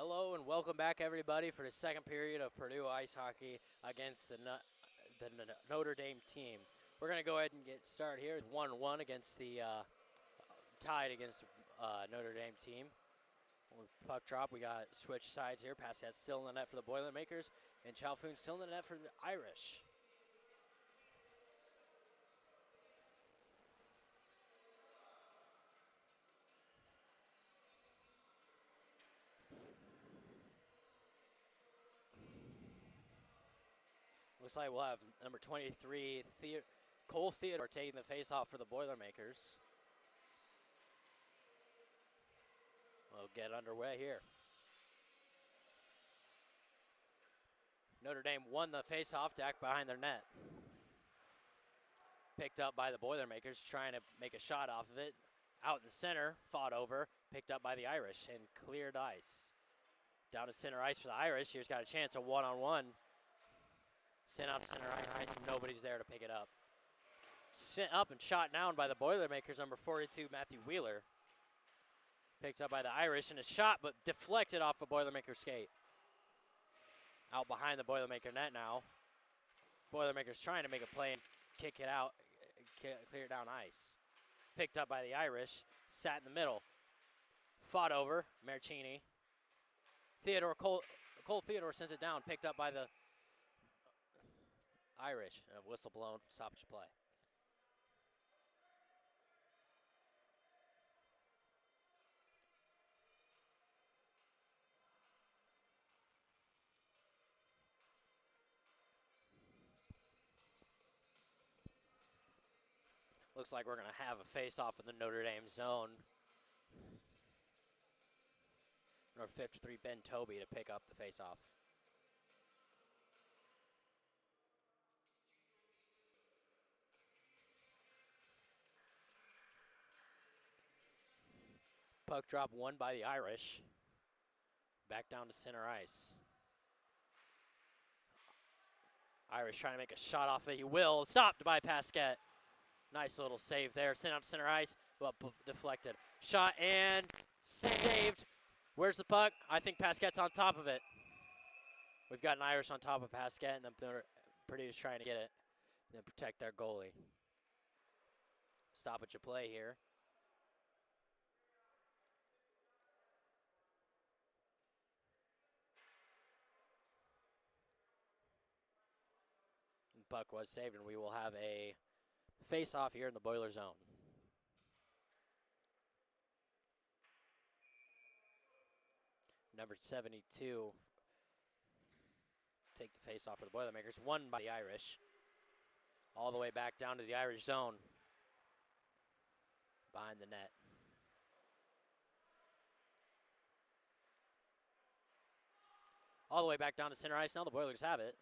Hello and welcome back, everybody, for the second period of Purdue ice hockey against the Notre Dame team. We're going to go ahead and get started here. 1-1 against the tied against Notre Dame team. With puck drop, we got switch sides here. Pascat's still in the net for the Boilermakers, and Chalfoun's still in the net for the Irish. Looks like we'll have number 23, Cole Theodore, taking the face-off for the Boilermakers. We'll get underway here. Notre Dame won the face-off back behind their net. Picked up by the Boilermakers, trying to make a shot off of it. Out in the center, fought over, picked up by the Irish, and cleared ice. Down to center ice for the Irish. Here's got a chance, a one-on-one. Sent out center ice, nobody's there to pick it up. Sent up and shot down by the Boilermakers, number 42, Matthew Wheeler. Picked up by the Irish, and a shot, but deflected off a Boilermaker skate. Out behind the Boilermaker net now. Boilermakers trying to make a play and kick it out, clear it down ice. Picked up by the Irish, sat in the middle. Fought over, Marcini. Cole Theodore sends it down, picked up by the Irish. A whistle blown, stoppage play. Looks like we're going to have a face-off in the Notre Dame zone. Number 53, Ben Toby, to pick up the face-off. Puck drop won by the Irish. Back down to center ice. Irish trying to make a shot off it. He will. Stopped by Pascat. Nice little save there. Sent out to center ice, but deflected. Shot and saved. Where's the puck? I think Pascat's on top of it. We've got an Irish on top of Pascat, and then Purdue's trying to get it and protect their goalie. Stoppage of play here. Puck was saved, and we will have a face-off here in the Boiler zone. Number 72 take the face-off for the Boilermakers, won by the Irish. All the way back down to the Irish zone. Behind the net. All the way back down to center ice. Now the Boilers have it.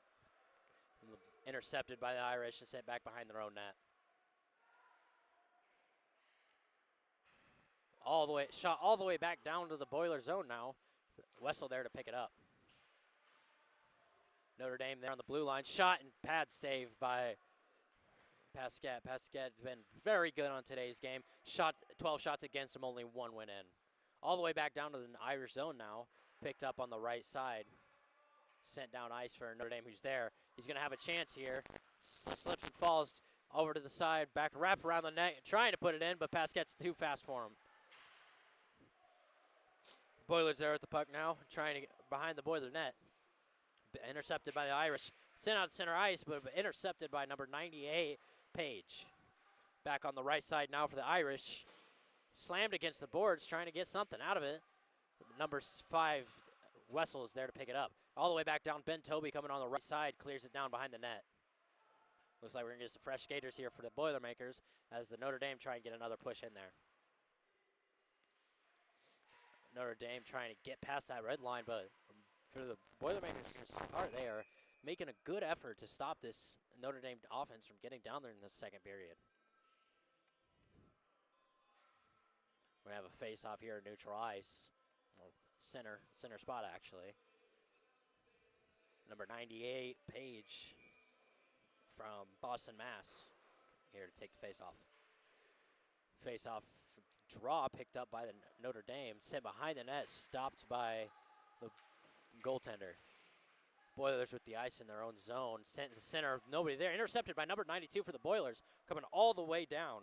Intercepted by the Irish and sent back behind their own net. Shot all the way back down to the Boiler zone now. Wessel there to pick it up. Notre Dame there on the blue line. Shot and pad save by Pascat. Pascat's been very good on today's game. Shot 12 shots against him, only one went in. All the way back down to the Irish zone now. Picked up on the right side. Sent down ice for Notre Dame, who's there. He's going to have a chance here. Slips and falls over to the side. Wrap around the net, trying to put it in, but Pascat's too fast for him. Boilers there at the puck now, trying to get behind the Boiler net. Intercepted by the Irish. Sent out center ice, but intercepted by number 98, Page. Back on the right side now for the Irish. Slammed against the boards, trying to get something out of it. Number 5, Wessel is there to pick it up. All the way back down, Ben Toby coming on the right side, clears it down behind the net. Looks like we're going to get some fresh skaters here for the Boilermakers as the Notre Dame try and get another push in there. Notre Dame trying to get past that red line, but for the Boilermakers to start, they are making a good effort to stop this Notre Dame offense from getting down there in the second period. We're going to have a face-off here at neutral ice. Well, center spot, actually. Number 98, Page from Boston, Mass. Here to take the face-off. Face-off draw picked up by the Notre Dame. Sent behind the net, stopped by the goaltender. Boilers with the ice in their own zone. Sent in the center, nobody there. Intercepted by number 92 for the Boilers, coming all the way down.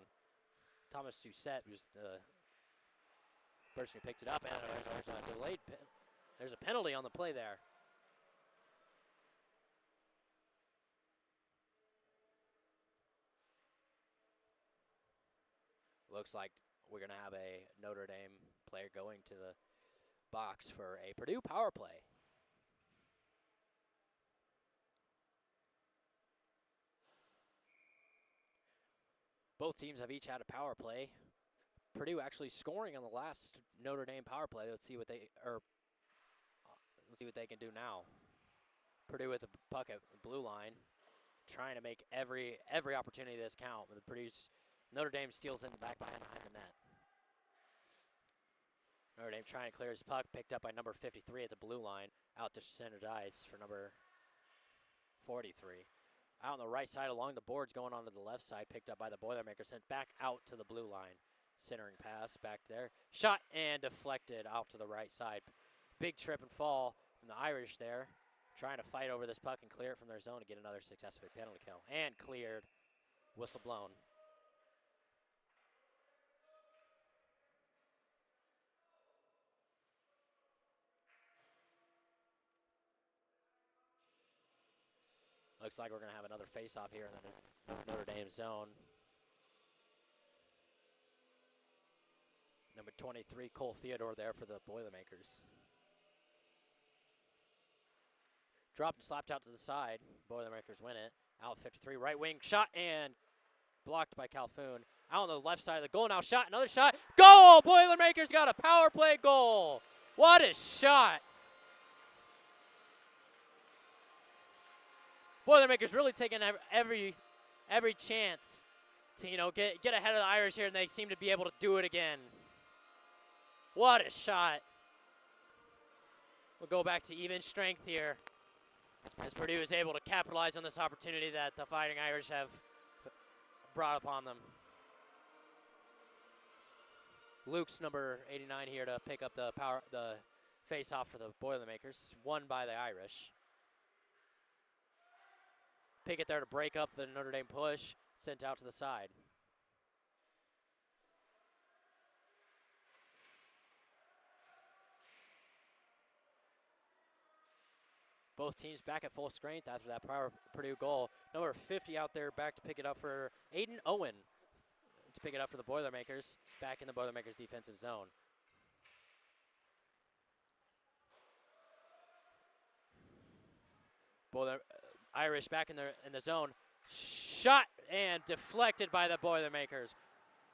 Thomas Doucette, who's the person who picked it up, and there's a penalty on the play there. Looks like we're going to have a Notre Dame player going to the box for a Purdue power play. Both teams have each had a power play. Purdue actually scoring on the last Notre Dame power play. Let's see what they can do now. Purdue with the puck at the blue line, trying to make every opportunity this count. But Notre Dame steals in back behind the net. Notre Dame trying to clear his puck, picked up by number 53 at the blue line, out to center ice for number 43. Out on the right side along the boards, going onto the left side, picked up by the Boilermakers, sent back out to the blue line. Centering pass back there. Shot and deflected out to the right side. Big trip and fall from the Irish there, trying to fight over this puck and clear it from their zone to get another successful penalty kill. And cleared. Whistle blown. Looks like we're going to have another face-off here in the Notre Dame zone. Number 23, Cole Theodore there for the Boilermakers. Dropped and slapped out to the side. Boilermakers win it. Out 53, right wing shot and blocked by Calhoun. Out on the left side of the goal now, shot, another shot. Goal! Boilermakers got a power play goal. What a shot. Boilermakers really taking every chance to, get ahead of the Irish here, and they seem to be able to do it again. What a shot. We'll go back to even strength here as Purdue is able to capitalize on this opportunity that the Fighting Irish have brought upon them. Luke's number 89 here to pick up the face-off for the Boilermakers, won by the Irish. Pickett there to break up the Notre Dame push, sent out to the side. Both teams back at full strength after that prior Purdue goal. Number 50 out there back to pick it up for Aiden Owen to pick it up for the Boilermakers, back in the Boilermakers defensive zone. Irish back in the zone. Shot and deflected by the Boilermakers.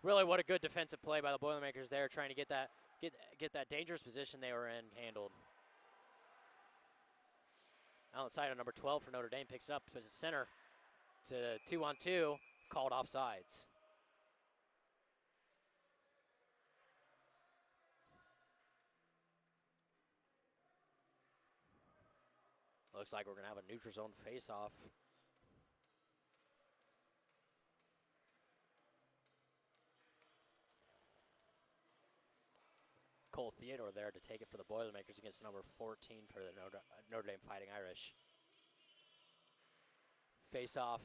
Really, what a good defensive play by the Boilermakers there, trying to get that dangerous position they were in handled. Outside of number 12 for Notre Dame, picks it up as a center to 2-on-2, called offsides. Looks like we're going to have a neutral zone face-off. Cole Theodore there to take it for the Boilermakers against number 14 for the Notre Dame Fighting Irish. Face-off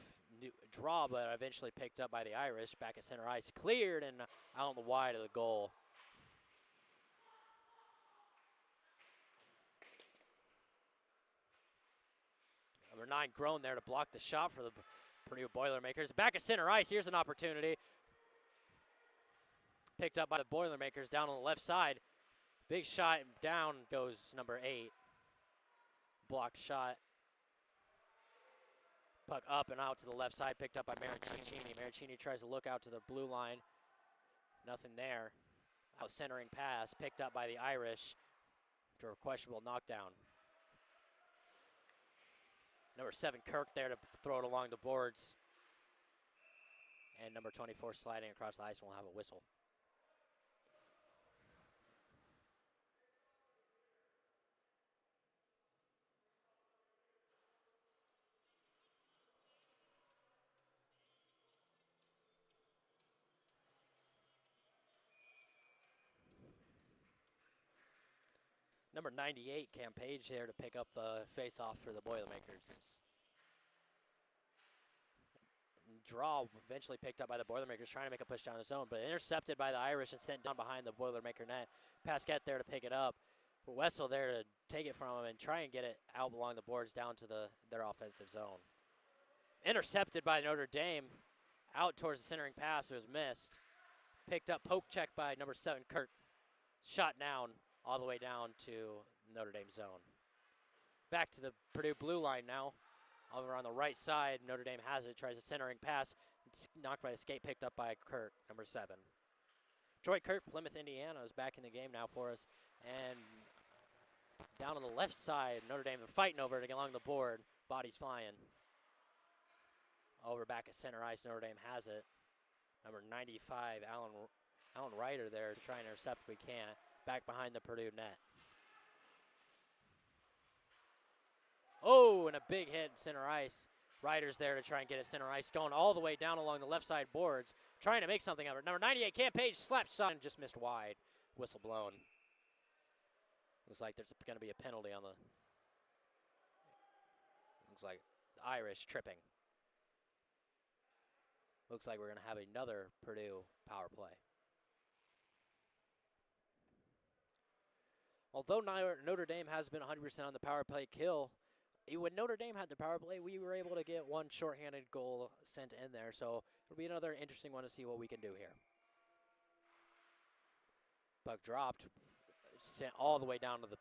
draw, but eventually picked up by the Irish. Back at center ice, cleared and out on the wide of the goal. Number 9, Grown there to block the shot for the Purdue Boilermakers. Back at center ice, here's an opportunity. Picked up by the Boilermakers down on the left side. Big shot, down goes number 8. Blocked shot. Puck up and out to the left side, picked up by Marincini. Marincini tries to look out to the blue line. Nothing there. Out centering pass, picked up by the Irish after a questionable knockdown. Number 7, Kirk there to throw it along the boards. And number 24 sliding across the ice, and we'll have a whistle. Number 98, Cam Page there to pick up the face-off for the Boilermakers. Draw eventually picked up by the Boilermakers, trying to make a push down the zone, but intercepted by the Irish and sent down behind the Boilermaker net. Pasquette there to pick it up. Wessel there to take it from him and try and get it out along the boards down to their offensive zone. Intercepted by Notre Dame. Out towards the centering pass. It was missed. Picked up, poke check by number 7, Kurt. Shot down all the way down to Notre Dame zone. Back to the Purdue blue line now. Over on the right side, Notre Dame has it. Tries a centering pass. It's knocked by the skate, picked up by Kurt, number 7. Troy Kurt, Plymouth, Indiana, is back in the game now for us. And down on the left side, Notre Dame fighting over it along the board. Bodies flying. Over back at center ice, Notre Dame has it. Number 95, Alan Ryder there to try and intercept if we can. Back behind the Purdue net. Oh, and a big hit in center ice. Ryder's there to try and get it center ice, going all the way down along the left side boards, trying to make something of it. Number 98, Cam Page, slapped shot and just missed wide. Whistle blown. Looks like there's going to be a penalty on the. Looks like Irish tripping. Looks like we're going to have another Purdue power play. Although Notre Dame has been 100% on the power play kill, when Notre Dame had the power play, we were able to get one shorthanded goal sent in there. So it'll be another interesting one to see what we can do here. Puck dropped, sent all the way down to the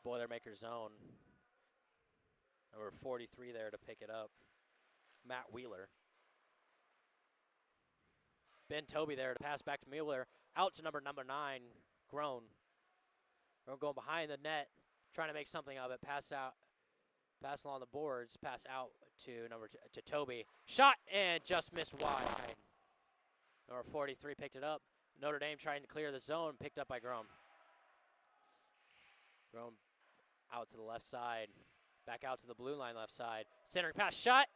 Boilermaker zone. Number 43 there to pick it up. Matt Wheeler. Ben Toby there to pass back to Mueller. Out to number 9, Grown. We're going behind the net, trying to make something of it. Pass along the boards. Pass out to Toby. Shot and just missed wide. Number 43 picked it up. Notre Dame trying to clear the zone, picked up by Grown. Grown out to the left side. Back out to the blue line left side. Centering pass, shot,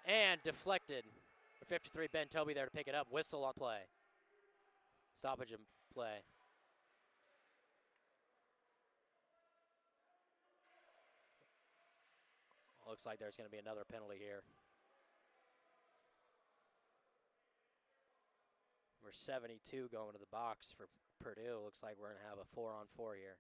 and deflected. For 53, Ben Toby there to pick it up. Whistle on play. Stoppage in play. Looks like there's going to be another penalty here. Number 72 going to the box for Purdue. Looks like we're going to have a 4-on-4 here.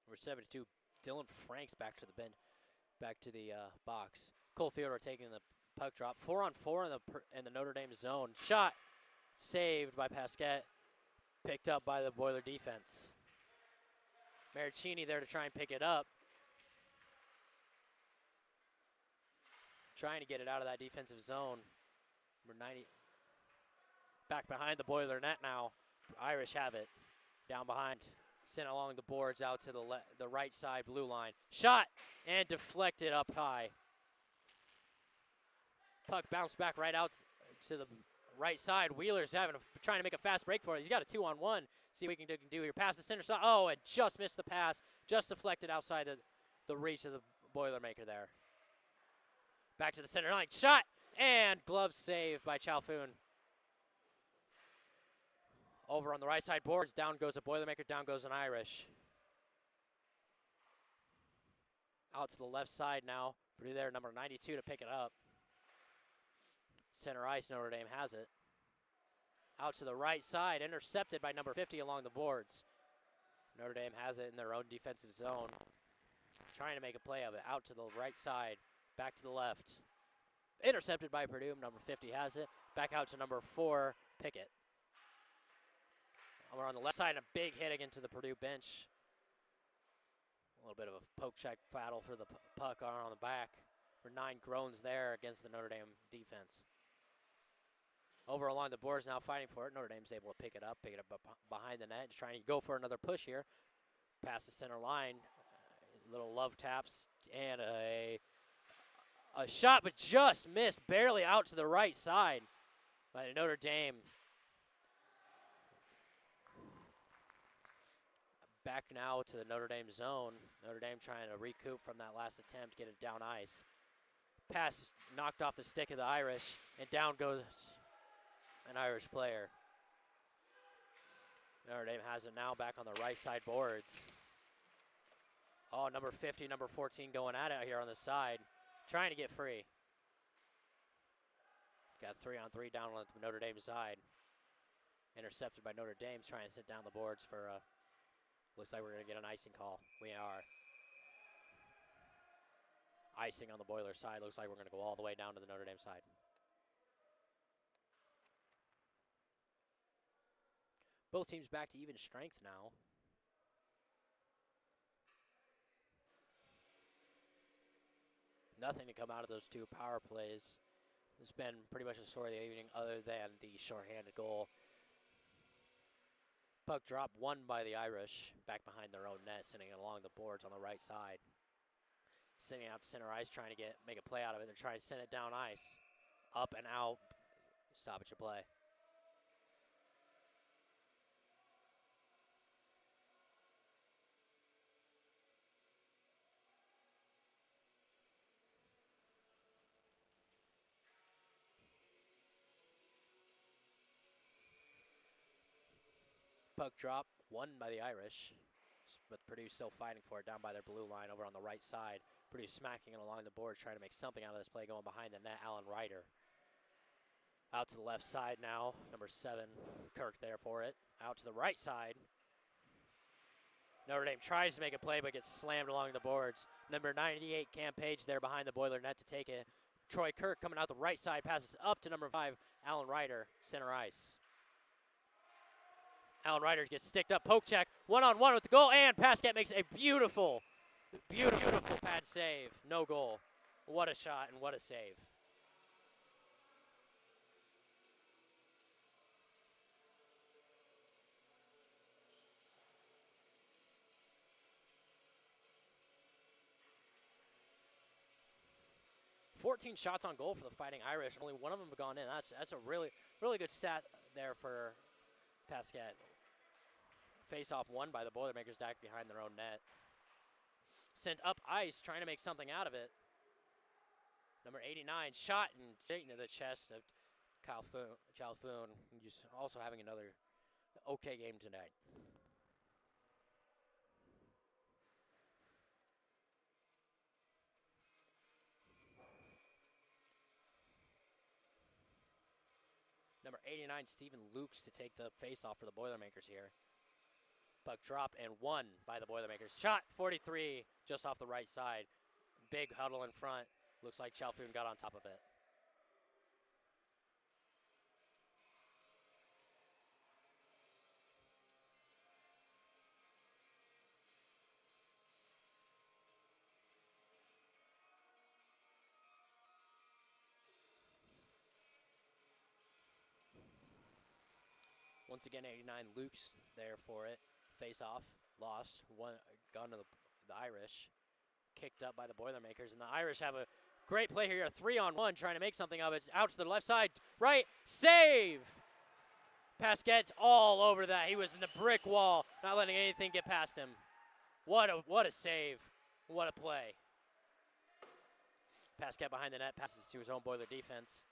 Number 72, Dylan Franks back to the bench, back to the box. Cole Theodore taking the puck drop. 4-on-4 in the Notre Dame zone. Shot saved by Pasquette. Picked up by the Boiler defense. Maricini there to try and pick it up. Trying to get it out of that defensive zone. Number 90. Back behind the Boiler net now. Irish have it. Down behind. Sent along the boards out to the right side blue line. Shot and deflected up high. Puck bounced back right out to the right side. Wheeler's trying to make a fast break for it. He's got a 2-on-1. See what he can do here. Pass the center side. Oh, and just missed the pass. Just deflected outside the reach of the Boilermaker there. Back to the center line. Shot and glove save by Chalfoun. Over on the right side boards. Down goes a Boilermaker. Down goes an Irish. Out to the left side now. Purdue there, number 92 to pick it up. Center ice, Notre Dame has it. Out to the right side, intercepted by number 50 along the boards. Notre Dame has it in their own defensive zone. Trying to make a play of it. Out to the right side, back to the left. Intercepted by Purdue, number 50 has it. Back out to number 4, Pickett. We're on the left side, a big hit again to the Purdue bench. A little bit of a poke check battle for the puck on the back. For 9 Groans there against the Notre Dame defense. Over along the boards now fighting for it. Notre Dame's able to pick it up behind the net. Just trying to go for another push here. Past the center line. Little love taps. And a shot, but just missed. Barely out to the right side by Notre Dame. Back now to the Notre Dame zone. Notre Dame trying to recoup from that last attempt, get it down ice. Pass knocked off the stick of the Irish, and down goes an Irish player. Notre Dame has it now back on the right side boards. Oh, number 50, number 14 going at it here on the side, trying to get free. Got 3-on-3 down on the Notre Dame side. Intercepted by Notre Dame, trying to sit down the boards for, looks like we're going to get an icing call. We are. Icing on the Boiler side. Looks like we're going to go all the way down to the Notre Dame side. Both teams back to even strength now. Nothing to come out of those two power plays. It's been pretty much the story of the evening other than the shorthanded goal. Puck drop won by the Irish back behind their own net, sending it along the boards on the right side. Sending out to center ice, trying to make a play out of it. They're trying to send it down ice. Up and out. Stoppage of play. Puck drop, won by the Irish, but Purdue still fighting for it down by their blue line over on the right side. Purdue smacking it along the board, trying to make something out of this play going behind the net. Alan Ryder. Out to the left side now, number 7, Kirk there for it. Out to the right side. Notre Dame tries to make a play, but gets slammed along the boards. Number 98, Cam Page there behind the Boiler net to take it. Troy Kirk coming out the right side, passes up to number 5, Alan Ryder, center ice. Alan Ryder gets sticked up, poke check, one-on-one with the goal, and Pasquette makes a beautiful, beautiful pad save. No goal. What a shot and what a save. "14 shots on goal for the Fighting Irish. Only one of them have gone in. That's a really good stat there for Pasquette. Face-off won by the Boilermakers back behind their own net. Sent up ice, trying to make something out of it. Number 89, shot and straight into the chest of Chalfoun, just also having another okay game tonight. Number 89, Stephen Lukes to take the face-off for the Boilermakers here. Puck drop and won by the Boilermakers. Shot 43 just off the right side. Big huddle in front. Looks like Chalfoun got on top of it. Once again, 89 Lukes there for it. Face off, lost, one gone to the Irish. Kicked up by the Boilermakers, and the Irish have a great play here. A 3-on-1 trying to make something of it. Out to the left side, right, save! Pasquette's all over that. He was in the brick wall, not letting anything get past him. What a save. What a play. Pasquette behind the net, passes to his own Boiler defense,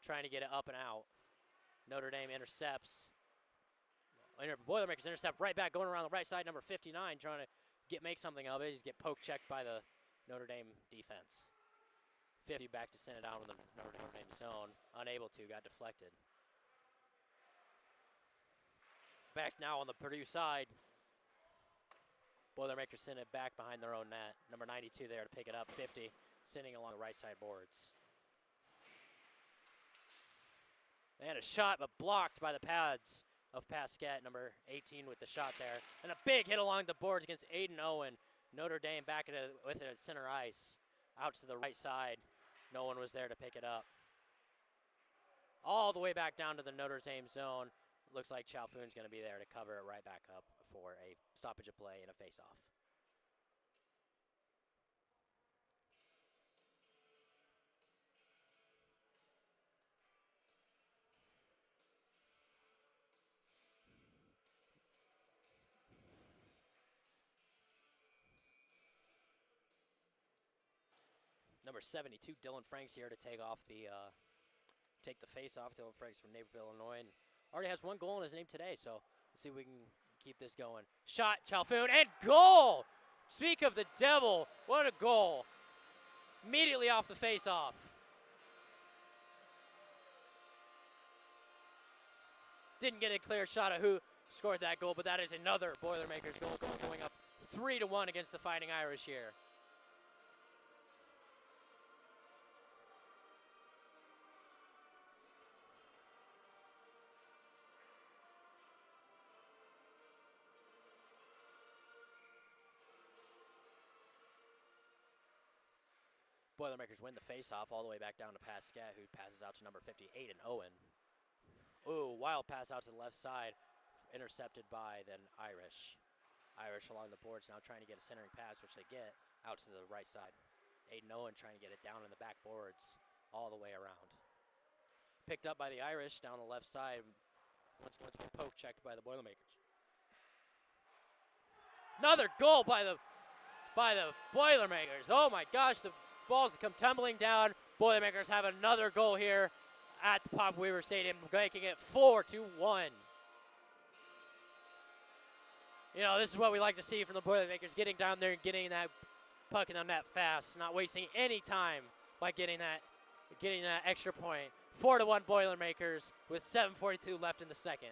trying to get it up and out. Notre Dame intercepts. Boilermakers intercept right back, going around the right side, number 59, trying to make something of it. He's get poke checked by the Notre Dame defense. 50 back to send it out in the Notre Dame zone. Unable to, got deflected. Back now on the Purdue side. Boilermakers send it back behind their own net. Number 92 there to pick it up. 50 sending along the right side boards. They had a shot, but blocked by the pads of Pasquette, number 18 with the shot there. And a big hit along the boards against Aiden Owen. Notre Dame back with it at center ice. Out to the right side. No one was there to pick it up. All the way back down to the Notre Dame zone. Looks like Chalfoun's going to be there to cover it right back up for a stoppage of play and a face-off. Number 72, Dylan Franks here to take the face off. Dylan Franks from Naperville, Illinois, and already has 1 goal in his name today. So let's see if we can keep this going. Shot, Chalfoun, and goal! Speak of the devil, what a goal! Immediately off the face off. Didn't get a clear shot of who scored that goal, but that is another Boilermakers goal going up 3-1 against the Fighting Irish here. Boilermakers win the face-off all the way back down to Pasquette, who passes out to number 58 and Owen. Ooh, wild pass out to the left side, intercepted by the Irish. Irish along the boards now trying to get a centering pass, which they get out to the right side. Aiden Owen trying to get it down in the back boards all the way around. Picked up by the Irish down the left side. Once again, poke checked by the Boilermakers. Another goal by the Boilermakers. Oh my gosh, the balls come tumbling down. Boilermakers have another goal here at the Pop Weaver Stadium, making it 4-1. You know, this is what we like to see from the Boilermakers, getting down there and getting that puck in the net fast, not wasting any time by getting that extra point. 4-1 Boilermakers with 7:42 left in the second.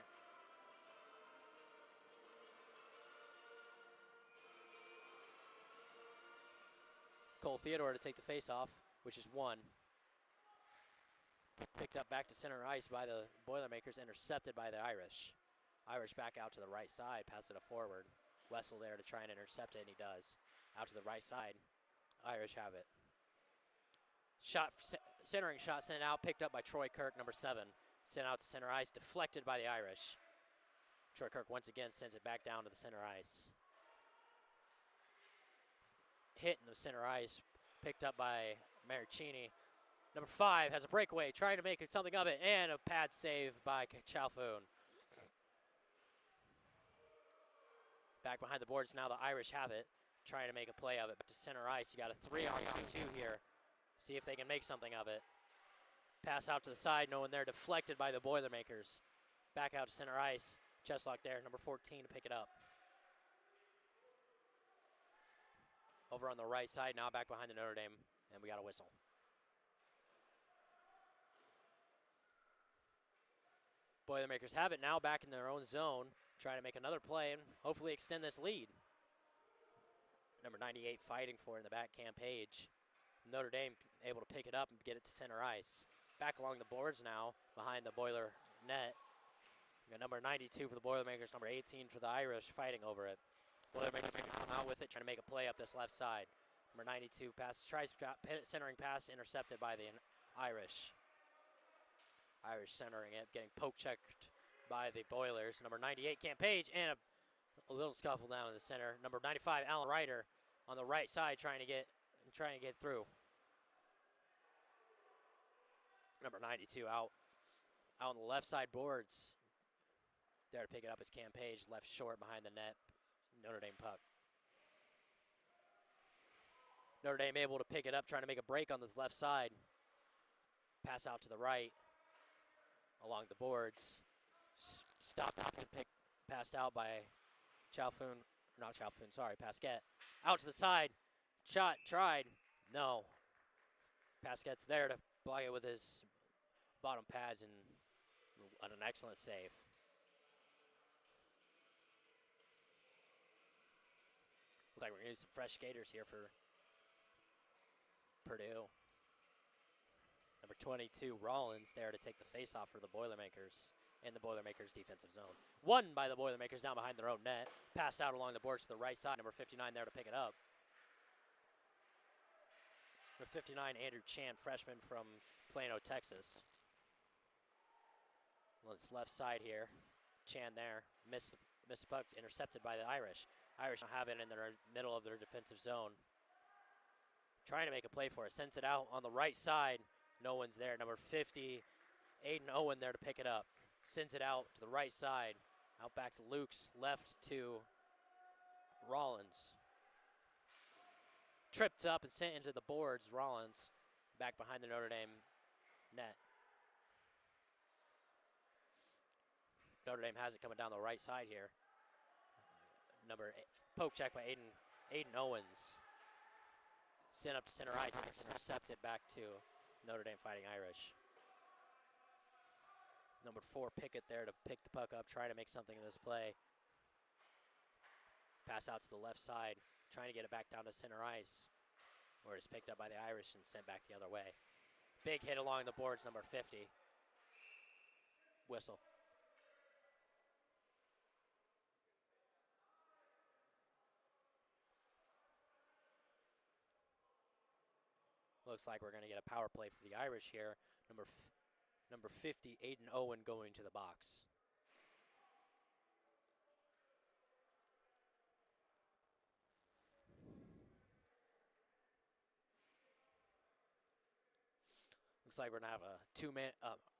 Cole Theodore to take the face-off, which is 1. Picked up back to center ice by the Boilermakers, intercepted by the Irish. Irish back out to the right side, pass it forward. Wessel there to try and intercept it, and he does. Out to the right side, Irish have it. Centering shot sent out, picked up by Troy Kirk, number 7. Sent out to center ice, deflected by the Irish. Troy Kirk once again sends it back down to the center ice. Hit in the center ice, picked up by Maricini. Number 5 has a breakaway, trying to make something of it, and a pad save by Chalfoun. Back behind the boards now, the Irish have it, trying to make a play of it. But to center ice, you got a 3-on-2 here. See if they can make something of it. Pass out to the side, no one there, deflected by the Boilermakers. Back out to center ice, Cheslock there, number 14 to pick it up. Over on the right side now, back behind the Notre Dame, and we got a whistle. Boilermakers have it now back in their own zone, trying to make another play and hopefully extend this lead. Number 98 fighting for it in the back, Cam Page. Notre Dame able to pick it up and get it to center ice. Back along the boards now, behind the Boiler net. We got number 92 for the Boilermakers, number 18 for the Irish fighting over it. Boilermakers going to come out with it, trying to make a play up this left side. Number 92 tries centering pass, intercepted by the Irish. Irish centering it, getting poke checked by the Boilers. Number 98, Cam Page, and a little scuffle down in the center. Number 95, Alan Ryder on the right side, trying to get through. Number 92 out on the left side boards. There to pick it up is Cam Page, left short behind the net. Notre Dame puck. Notre Dame able to pick it up, trying to make a break on this left side. Pass out to the right along the boards. Stopped and passed out by Pasquette. Out to the side. Shot, tried. No. Pasquette's there to block it with his bottom pads and an excellent save. Looks like we're going to use some fresh skaters here for Purdue. Number 22, Rollins, there to take the face-off for the Boilermakers in the Boilermakers defensive zone. Won by the Boilermakers down behind their own net. Passed out along the boards to the right side. Number 59 there to pick it up. Number 59, Andrew Chan, freshman from Plano, Texas. On this left side here. Chan there. Missed the puck, intercepted by the Irish. Irish have it in the middle of their defensive zone. Trying to make a play for it. Sends it out on the right side. No one's there. Number 50, Aiden Owen there to pick it up. Sends it out to the right side. Out back to Luke's, left to Rollins. tripped up and sent into the boards. Rollins back behind the Notre Dame net. Notre Dame has it coming down the right side here. Poke check by Aiden Owens. Sent up to center ice, intercepted back to Notre Dame Fighting Irish. Number 4 Pickett there to pick the puck up, try to make something of this play. Pass out to the left side, trying to get it back down to center ice, where it's picked up by the Irish and sent back the other way. Big hit along the boards, number 50. Whistle. Looks like we're going to get a power play for the Irish here. Number 50, Aiden Owen, going to the box. Looks like we're going to have a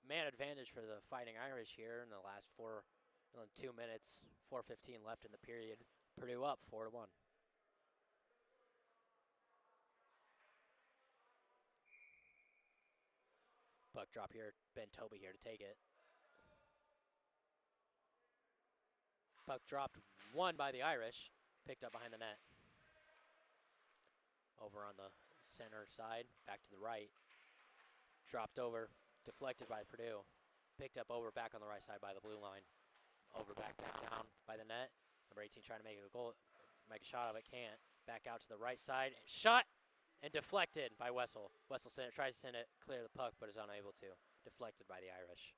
man advantage for the Fighting Irish here in the last 2 minutes, 4:15 left in the period. Purdue up 4-1. Puck drop here, Ben Toby here to take it. Puck dropped, won by the Irish, picked up behind the net. Over on the center side, back to the right. Dropped over, deflected by Purdue. Picked up over, back on the right side by the blue line. Over, back down by the net. Number 18 trying to make a goal, make a shot of it, can't. Back out to the right side, shot and deflected by Wessel. Wessel tries to send it, clear the puck, but is unable to. Deflected by the Irish.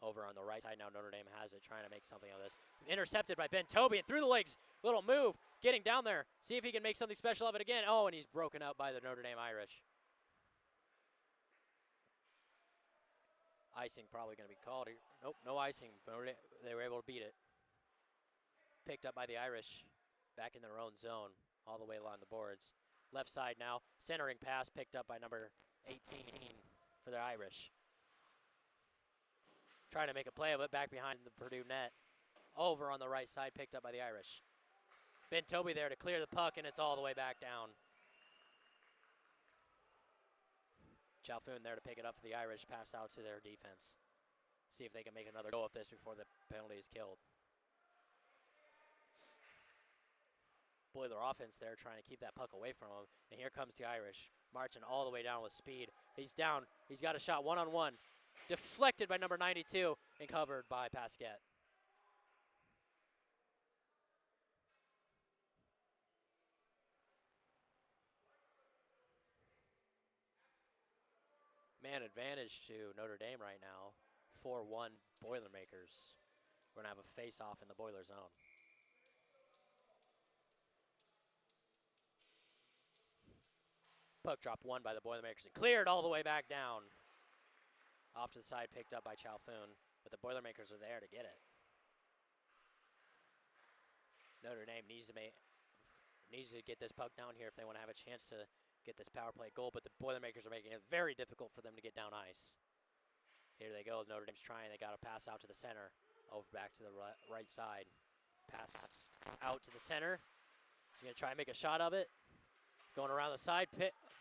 Over on the right side now, Notre Dame has it, trying to make something of this. Intercepted by Ben Toby, and through the legs, little move, getting down there. See if he can make something special of it again. Oh, and he's broken up by the Notre Dame Irish. Icing probably going to be called here. Nope, no icing. They were able to beat it. Picked up by the Irish, back in their own zone, all the way along the boards. Left side now, centering pass picked up by number 18 for the Irish. Trying to make a play of it back behind the Purdue net. Over on the right side, picked up by the Irish. Ben Toby there to clear the puck, and it's all the way back down. Chalfoun there to pick it up for the Irish, pass out to their defense. See if they can make another go of this before the penalty is killed. Boiler offense there trying to keep that puck away from him. And here comes the Irish, marching all the way down with speed. He's down. He's got a shot one-on-one. Deflected by number 92 and covered by Pasquette. Man advantage to Notre Dame right now. 4-1 Boilermakers. We're going to have a face-off in the Boiler zone. Puck drop won by the Boilermakers and cleared all the way back down. Off to the side, picked up by Chalfoun, but the Boilermakers are there to get it. Notre Dame needs to get this puck down here if they want to have a chance to get this power play goal, but the Boilermakers are making it very difficult for them to get down ice. Here they go. Notre Dame's trying. They got to pass out to the center. Over back to the right side. Pass out to the center. He's going to try and make a shot of it. Going around the side.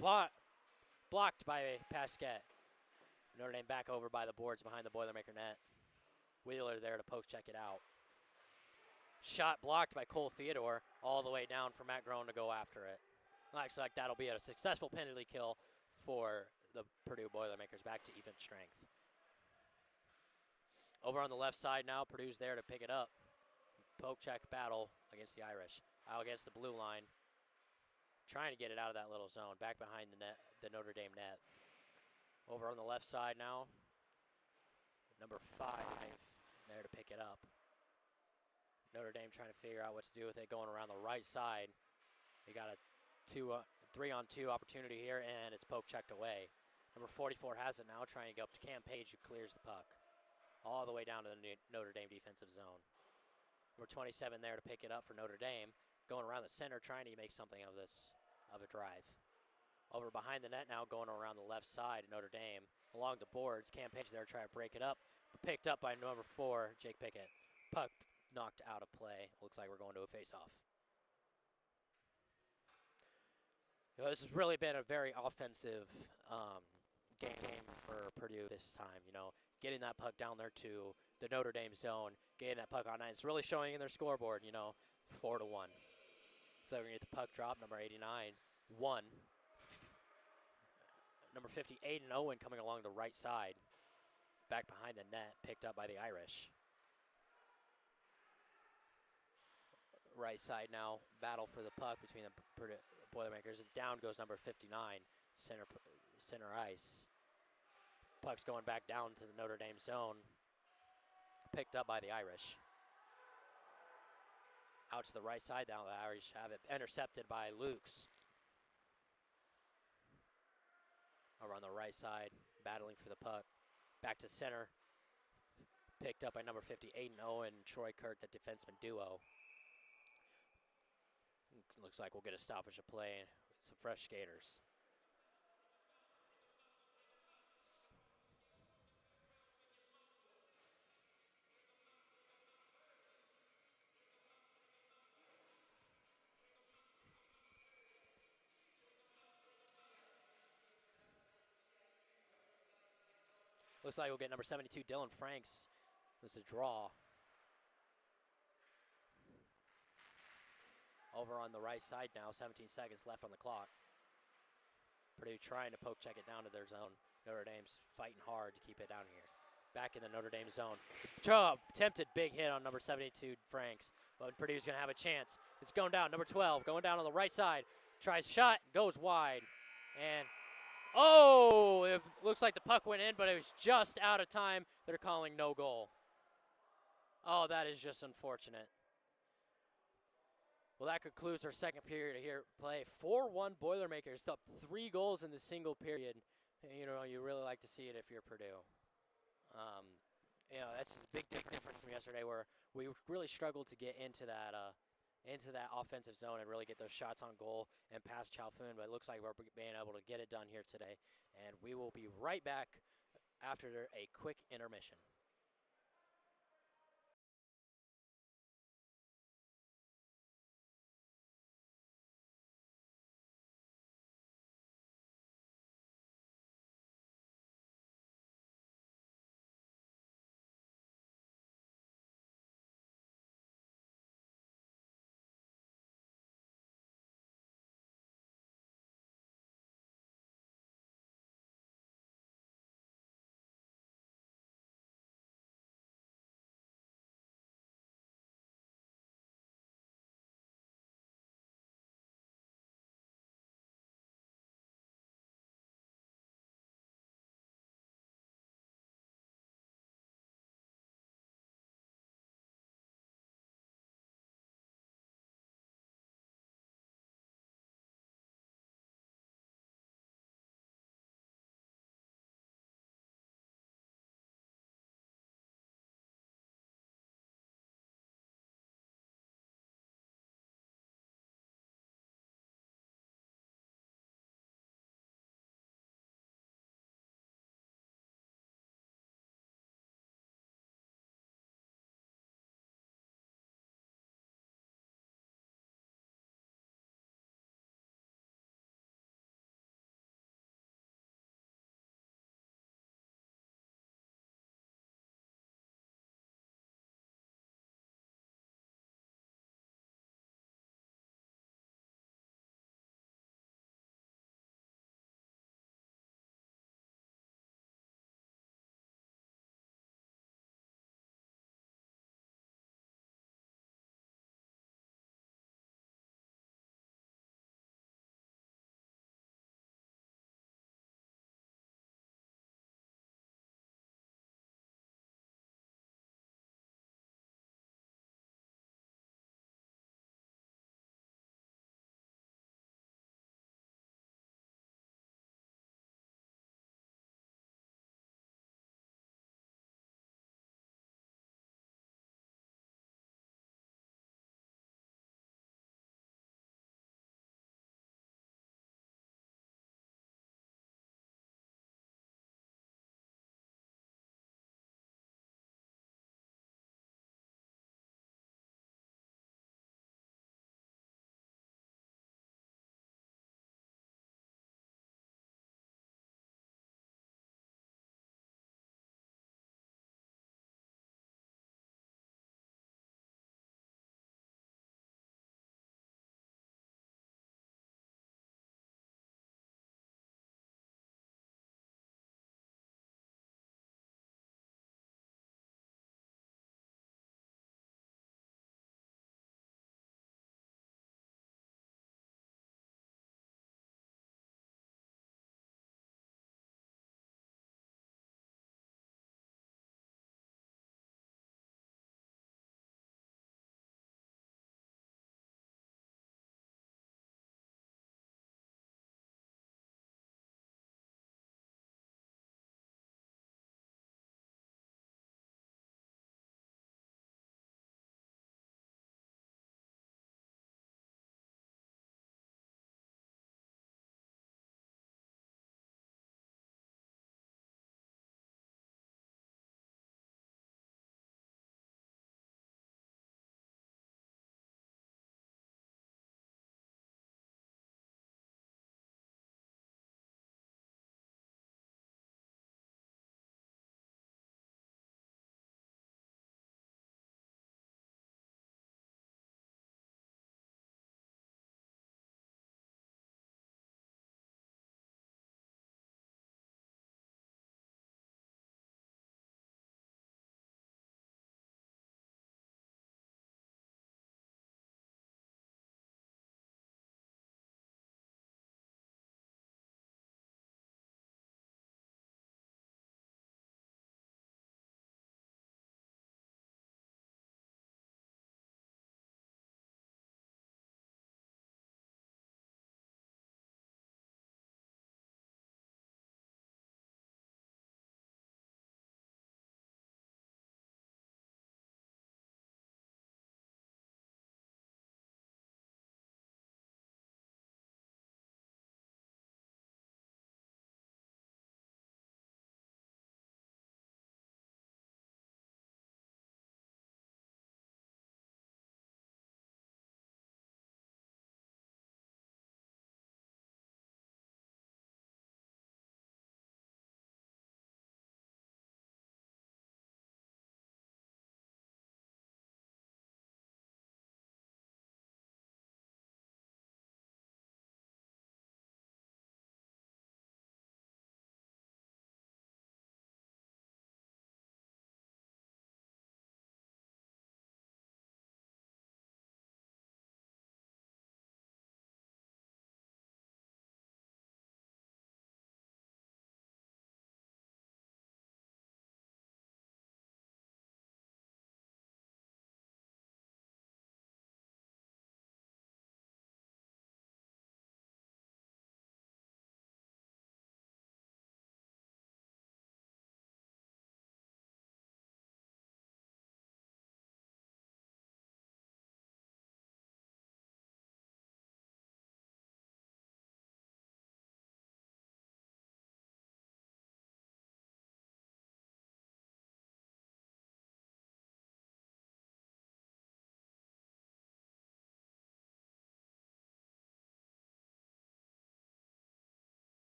Blocked by Pasquette. Notre Dame back over by the boards behind the Boilermaker net. Wheeler there to poke check it out. Shot blocked by Cole Theodore all the way down for Matt Groen to go after it. Looks like that'll be a successful penalty kill for the Purdue Boilermakers, back to even strength. Over on the left side now, Purdue's there to pick it up. Poke check battle against the Irish. Out against the blue line. Trying to get it out of that little zone. Back behind the net, the Notre Dame net. Over on the left side now, number 5 there to pick it up. Notre Dame trying to figure out what to do with it, going around the right side. They got a 3-on-2 opportunity here, and it's poke checked away. Number 44 has it now, trying to go up to Cam Page, who clears the puck all the way down to the Notre Dame defensive zone. Number 27 there to pick it up for Notre Dame, going around the center, trying to make something of a drive. Over behind the net now, going around the left side, Notre Dame. Along the boards, Cam Page there trying to break it up, but picked up by number 4, Jake Pickett. Puck knocked out of play. Looks like we're going to a face-off. This has really been a very offensive game for Purdue this time. Getting that puck down there to the Notre Dame zone, getting that puck on nine. It's really showing in their scoreboard. 4-1. So we're gonna get the puck drop. Number 89, 1. Number 50, Aiden Owen coming along the right side, back behind the net, picked up by the Irish. Right side now, battle for the puck between the Purdue Boilermakers. And down goes number 59, center ice. Puck's going back down to the Notre Dame zone, picked up by the Irish. Out to the right side now, the Irish have it intercepted by Lukes. Over on the right side, battling for the puck. Back to center, picked up by number 50, Aiden Owen, Troy Kurt, the defenseman duo. Looks like we'll get a stoppage of play with some fresh skaters. Looks like we'll get number 72, Dylan Franks. It's a draw. Over on the right side now, 17 seconds left on the clock. Purdue trying to poke check it down to their zone. Notre Dame's fighting hard to keep it down here. Back in the Notre Dame zone. Attempted big hit on number 72, Franks. But Purdue's going to have a chance. It's going down. Number 12 going down on the right side. Tries shot, goes wide. And, it looks like the puck went in, but it was just out of time. They're calling no goal. Oh, that is just unfortunate. Well, that concludes our second period here play. 4-1 Boilermakers, up 3 goals in the single period. You really like to see it if you're Purdue. That's a big difference from yesterday, where we really struggled to get into that offensive zone and really get those shots on goal and past Chalfoun. But it looks like we're being able to get it done here today. And we will be right back after a quick intermission.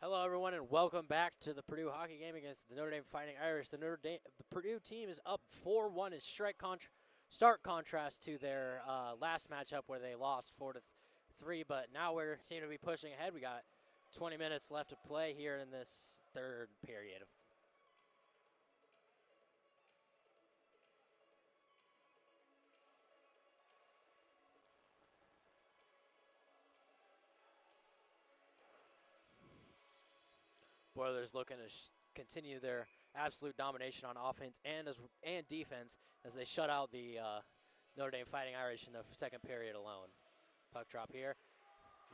Hello, everyone, and welcome back to the Purdue hockey game against the Notre Dame Fighting Irish. The Purdue team is up 4-1 in stark contrast to their last matchup where they lost 4-3. But now we seem to be pushing ahead. We got 20 minutes left to play here in this third period. Boilers looking to continue their absolute domination on offense and defense as they shut out the Notre Dame Fighting Irish in the second period alone. Puck drop here.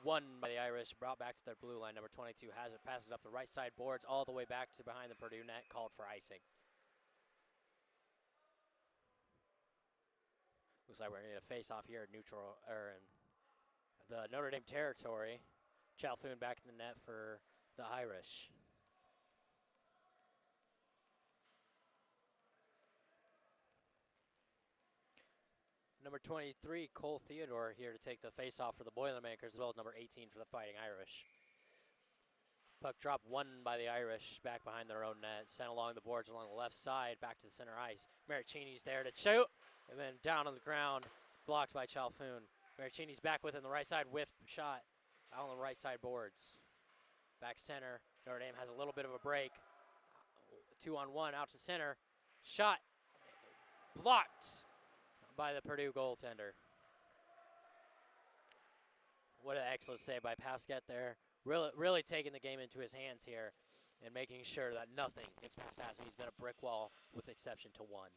Won by the Irish, brought back to their blue line. Number 22 has it, passes up the right side boards all the way back to behind the Purdue net, called for icing. Looks like we're going to get a face-off here in the Notre Dame territory. Chalfoun back in the net for the Irish. Number 23, Cole Theodore, here to take the face-off for the Boilermakers, as well as number 18 for the Fighting Irish. Puck drop won by the Irish, back behind their own net, sent along the boards along the left side, back to the center ice. Maricini's there to shoot, and then down on the ground, blocked by Chalfoun. Maricini's back within the right side, whiff shot out on the right side boards. Back center, Notre Dame has a little bit of a break. 2-on-1 out to center, shot, blocked by the Purdue goaltender. What an excellent save by Pasquette there. Really taking the game into his hands here and making sure that nothing gets past Pasquette. He's been a brick wall with exception to one.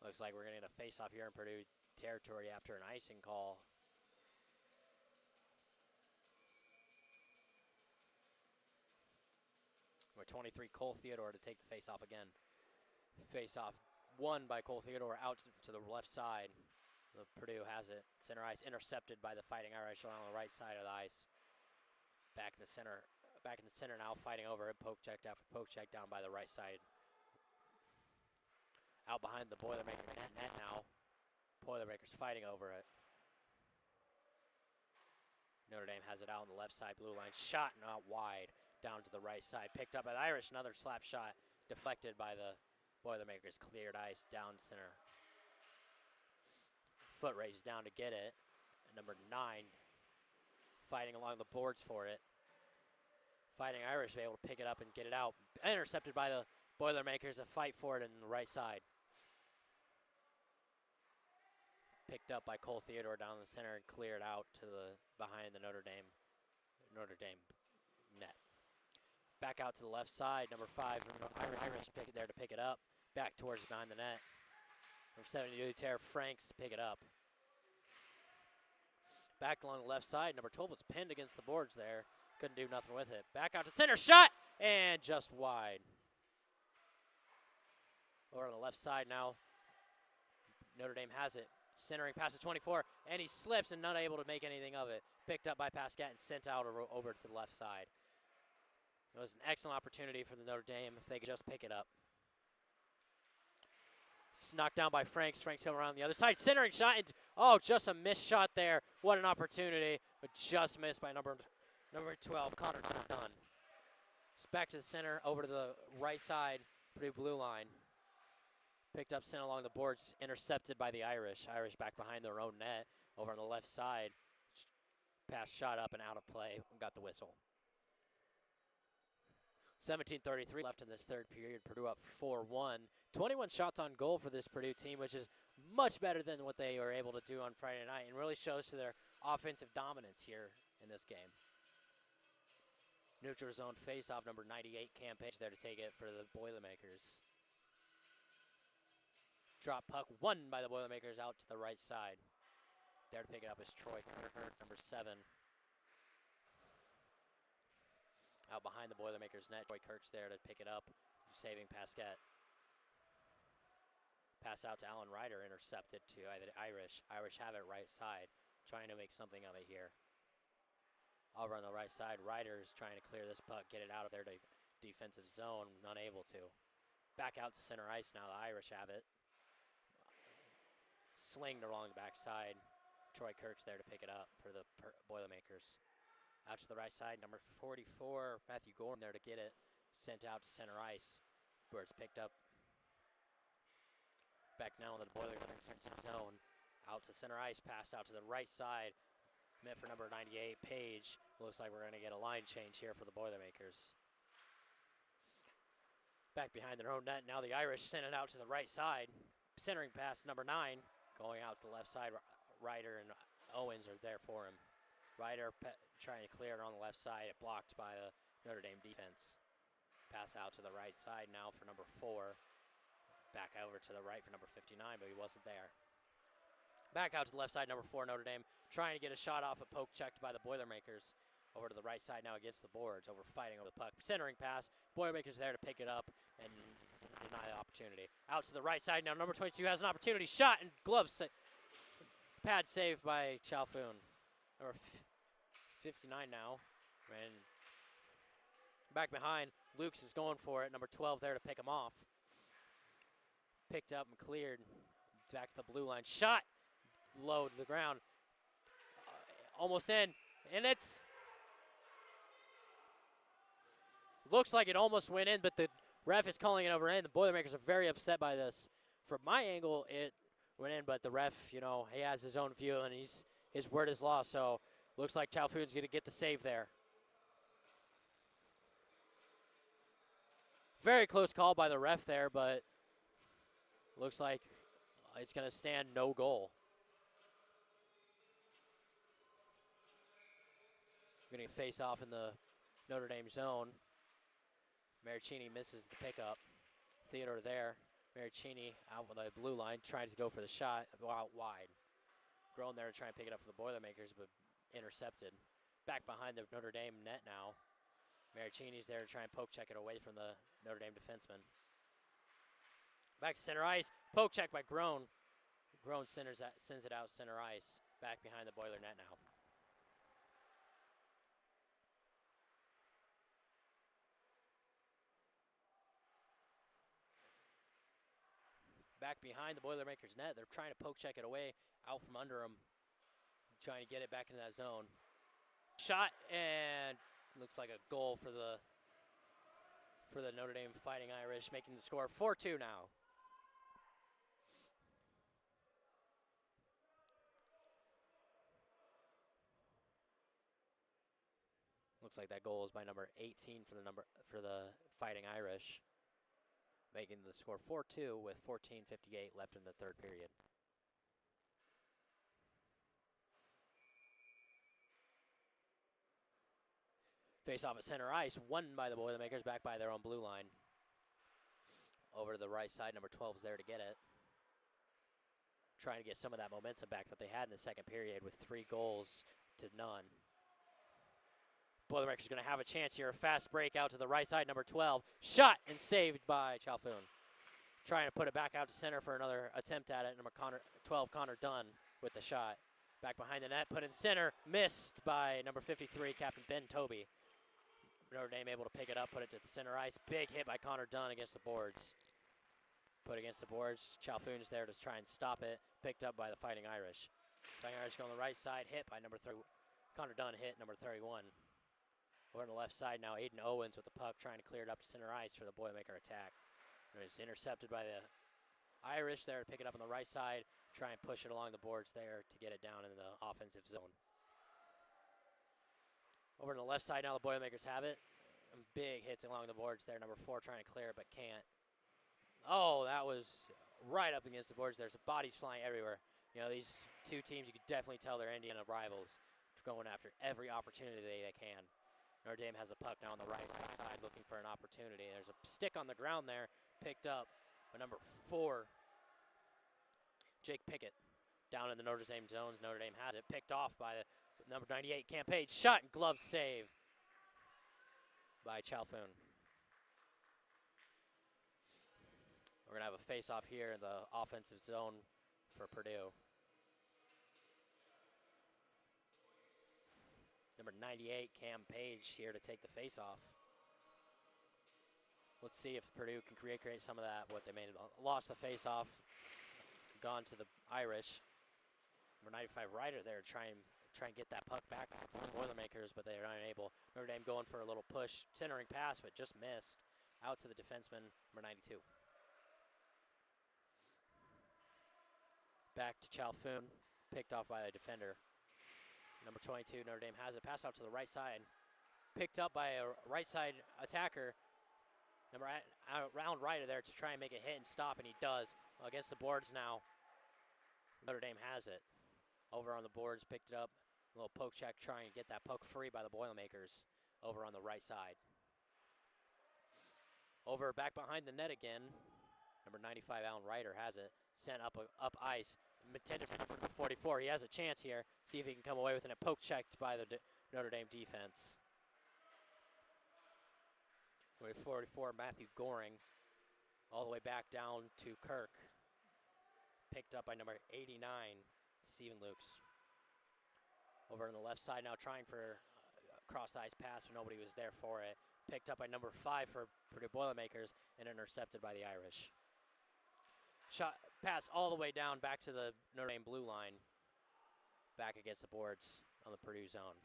Looks like we're going to get a face-off here in Purdue territory after an icing call. Number 23, Cole Theodore, to take the face-off again. Face-off won by Cole Theodore out to the left side. The Purdue has it. Center ice intercepted by the Fighting Irish on the right side of the ice. Back in the center now, fighting over it. Poke checked after poke check down by the right side. Out behind the Boilermaker net now. Boilermakers fighting over it. Notre Dame has it out on the left side blue line. Shot not wide. Down to the right side, picked up by the Irish, another slap shot, deflected by the Boilermakers, cleared ice, down center. Foot race down to get it. And number 9, fighting along the boards for it. Fighting Irish able to pick it up and get it out. Intercepted by the Boilermakers, a fight for it in the right side. Picked up by Cole Theodore down the center and cleared out to the behind the Notre Dame net. Back out to the left side, number 5, Irish there to pick it up. Back towards behind the net. Number 72, Tara Franks to pick it up. Back along the left side, number 12 was pinned against the boards there. Couldn't do nothing with it. Back out to center, shot, and just wide. Over on the left side now, Notre Dame has it. Centering past the 24, and he slips and not able to make anything of it. Picked up by Pasquette and sent out over to the left side. It was an excellent opportunity for the Notre Dame if they could just pick it up. It's knocked down by Franks. Franks coming around the other side. Centering shot. And, oh, just a missed shot there. What an opportunity. But just missed by number 12, Connor Dunn. It's back to the center, over to the right side, Purdue blue line. Picked up, sent along the boards, intercepted by the Irish. Irish back behind their own net, over on the left side. Pass shot up and out of play. Got the whistle. 17:33 left in this third period. Purdue up 4-1. 21 shots on goal for this Purdue team, which is much better than what they were able to do on Friday night, and really shows to their offensive dominance here in this game. Neutral zone face-off, number 98, Cam Page there to take it for the Boilermakers. Drop puck won by the Boilermakers out to the right side. There to pick it up is Troy Kirk, number 7. Out behind the Boilermakers net, Troy Kirk's there to pick it up, saving Pasquette. Pass out to Alan Ryder, intercepted to the Irish. Irish have it right side, trying to make something of it here. Over on the right side, Ryder is trying to clear this puck, get it out of their defensive zone, unable to. Back out to center ice now, the Irish have it. slinged along the backside. Troy Kirk's there to pick it up for the Boilermakers. Out to the right side, number 44, Matthew Gorham there to get it. Sent out to center ice, where it's picked up. Back now on the Boilermakers zone. Out to center ice, pass out to the right side. Meant for number 98, Page. Looks like we're going to get a line change here for the Boilermakers. Back behind their own net, now the Irish send it out to the right side. Centering pass, number 9, going out to the left side. Ryder and Owens are there for him. Ryder trying to clear it on the left side, blocked by the Notre Dame defense. Pass out to the right side now for number 4. Back over to the right for number 59, but he wasn't there. Back out to the left side, number 4, Notre Dame, trying to get a shot off, a poke checked by the Boilermakers. Over to the right side now against the boards, fighting over the puck. Centering pass, Boilermakers there to pick it up and deny the opportunity. Out to the right side now, number 22 has an opportunity. Shot and glove pad saved by Chalfoun. Number 59 now. And back behind, Lukes is going for it. Number 12 there to pick him off. Picked up and cleared. Back to the blue line. Shot low to the ground. Almost in. And it's... looks like it almost went in, but the ref is calling it over in. The Boilermakers are very upset by this. From my angle, it went in, but the ref, you know, he has his own view, and his word is law, so looks like Chalfoun's going to get the save there. Very close call by the ref there, but looks like it's going to stand no goal. Getting a face off in the Notre Dame zone. Maricini misses the pickup. Theodore there. Maricini out with the blue line, trying to go for the shot out wide. Grown there to try and pick it up for the Boilermakers, but intercepted. Back behind the Notre Dame net now. Maricini's there to try and poke check it away from the Notre Dame defenseman. Back to center ice. Poke check by Grown. Grown sends it out center ice. Back behind the Boiler net now. Back behind the Boilermakers net. They're trying to poke check it away out from under them. Trying to get it back into that zone. Shot, and looks like a goal for the Notre Dame Fighting Irish, making the score 4-2 now. Looks like that goal is by number 18 for the Fighting Irish, making the score 4-2 with 14:58 left in the third period. Face off at center ice, won by the Boilermakers, back by their own blue line. Over to the right side, number 12 is there to get it. Trying to get some of that momentum back that they had in the second period with 3 goals to none. Boilermakers going to have a chance here. A fast break out to the right side, number 12. Shot and saved by Chalfoun. Trying to put it back out to center for another attempt at it. Number 12, Connor Dunn with the shot. Back behind the net, put in center. Missed by number 53, Captain Ben Toby. Notre Dame able to pick it up, put it to the center ice. Big hit by Connor Dunn against the boards. Put against the boards. Chalfoun's there to try and stop it. Picked up by the Fighting Irish. Fighting Irish go on the right side, hit by number 30. Connor Dunn hit number 31. Over on the left side now, Aiden Owens with the puck, trying to clear it up to center ice for the Boilermaker attack. And it's intercepted by the Irish there to pick it up on the right side, try and push it along the boards there to get it down in the offensive zone. Over on the left side now, the Boilermakers have it. And big hits along the boards there. Number 4 trying to clear it, but can't. Oh, that was right up against the boards. There's bodies flying everywhere. You know, these two teams, you could definitely tell they're Indiana rivals, going after every opportunity they can. Notre Dame has a puck now on the right side looking for an opportunity. There's a stick on the ground there, picked up by number 4, Jake Pickett. Down in the Notre Dame zones, Notre Dame has it. Picked off by the number 98, Cam Page. Shot and glove save by Chalfoun. We're going to have a face-off here in the offensive zone for Purdue. Number 98, Cam Page, here to take the face-off. Let's see if Purdue can create some of that, what they made. Lost the face-off. gone to the Irish. Number 95 Ryder there to try and get that puck back for the Boilermakers, but they are unable. Notre Dame going for a little push, centering pass, but just missed. Out to the defenseman, number 92. Back to Chalfoun, picked off by the defender. Number 22, Notre Dame has it. Pass out to the right side. Picked up by a right side attacker. Round Ryder there to try and make a hit and stop, and he does. Against the boards now. Notre Dame has it. Over on the boards, picked it up. A little poke check, trying to get that puck free by the Boilermakers over on the right side. Over back behind the net again. Number 95, Alan Ryder has it. Sent up ice. Intended for number 44. He has a chance here. See if he can come away with it. Poke checked by the Notre Dame defense. With 44, Matthew Goring. All the way back down to Kirk. Picked up by number 89, Stephen Lukes. Over on the left side now, trying for cross the ice pass, but nobody was there for it. Picked up by number 5 for Purdue Boilermakers and intercepted by the Irish. Shot pass all the way down back to the Notre Dame blue line. Back against the boards on the Purdue zone.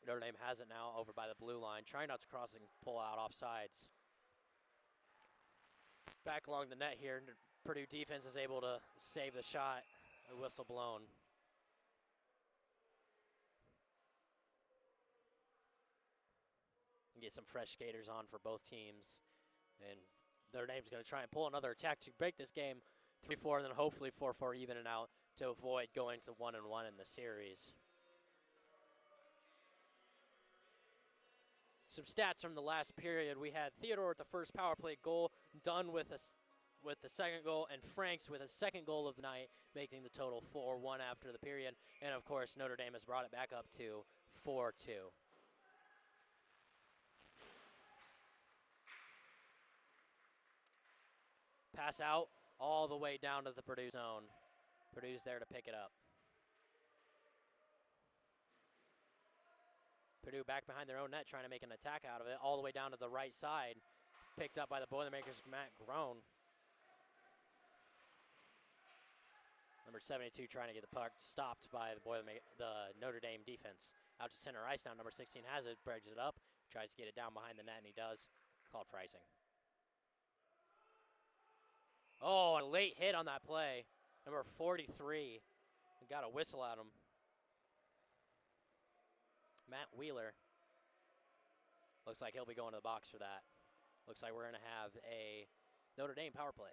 Notre Dame has it now over by the blue line, trying not to cross and pull out off sides. Back along the net here, Purdue defense is able to save the shot. A whistle blown. Get some fresh skaters on for both teams. And Notre Dame's going to try and pull another attack to break this game 3-4 and then hopefully 4-4 even and out to avoid going to 1-1 in the series. Some stats from the last period. We had Theodore with the first power play goal, Dunn with the second goal, and Franks with a second goal of the night, making the total 4-1 after the period. And of course, Notre Dame has brought it back up to 4-2. Pass out all the way down to the Purdue zone. Purdue's there to pick it up. Purdue back behind their own net, trying to make an attack out of it, all the way down to the right side. Picked up by the Boilermakers, Matt Groen. Number 72 trying to get the puck stopped by the Notre Dame defense. Out to center ice now. Number 16 has it, breaks it up, tries to get it down behind the net, and he does. Called for icing. Oh, a late hit on that play. Number 43 got a whistle at him. Matt Wheeler. Looks like he'll be going to the box for that. Looks like we're going to have a Notre Dame power play.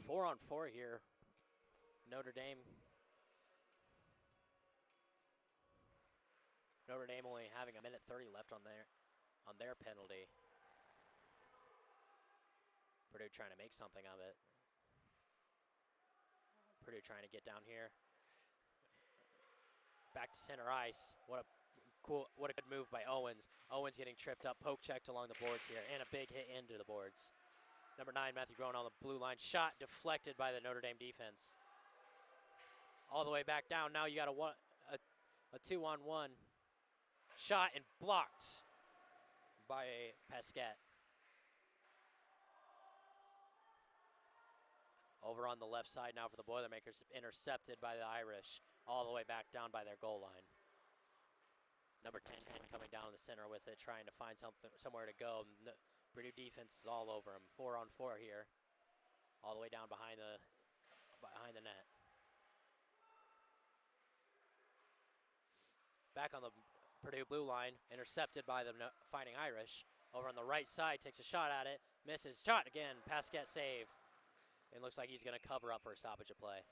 Four on four here. Notre Dame only having 1:30 left on their penalty. Purdue trying to make something of it. Purdue trying to get down here. Back to center ice. What a good move by Owens. Owens getting tripped up, poke checked along the boards here, and a big hit into the boards. Number 9, Matthew Groen on the blue line. Shot deflected by the Notre Dame defense. All the way back down. Now you got a 2-on-1. Shot and blocked by Pasquette. Over on the left side now for the Boilermakers. Intercepted by the Irish. All the way back down by their goal line. Number 10 coming down the center with it, trying to find somewhere to go. Purdue defense is all over him. 4 on 4 here. All the way down behind the net. Back on the Purdue blue line, intercepted by the Fighting Irish. Over on the right side, takes a shot at it, misses. Shot again, Pasquette saved. It looks like he's going to cover up for a stoppage of play.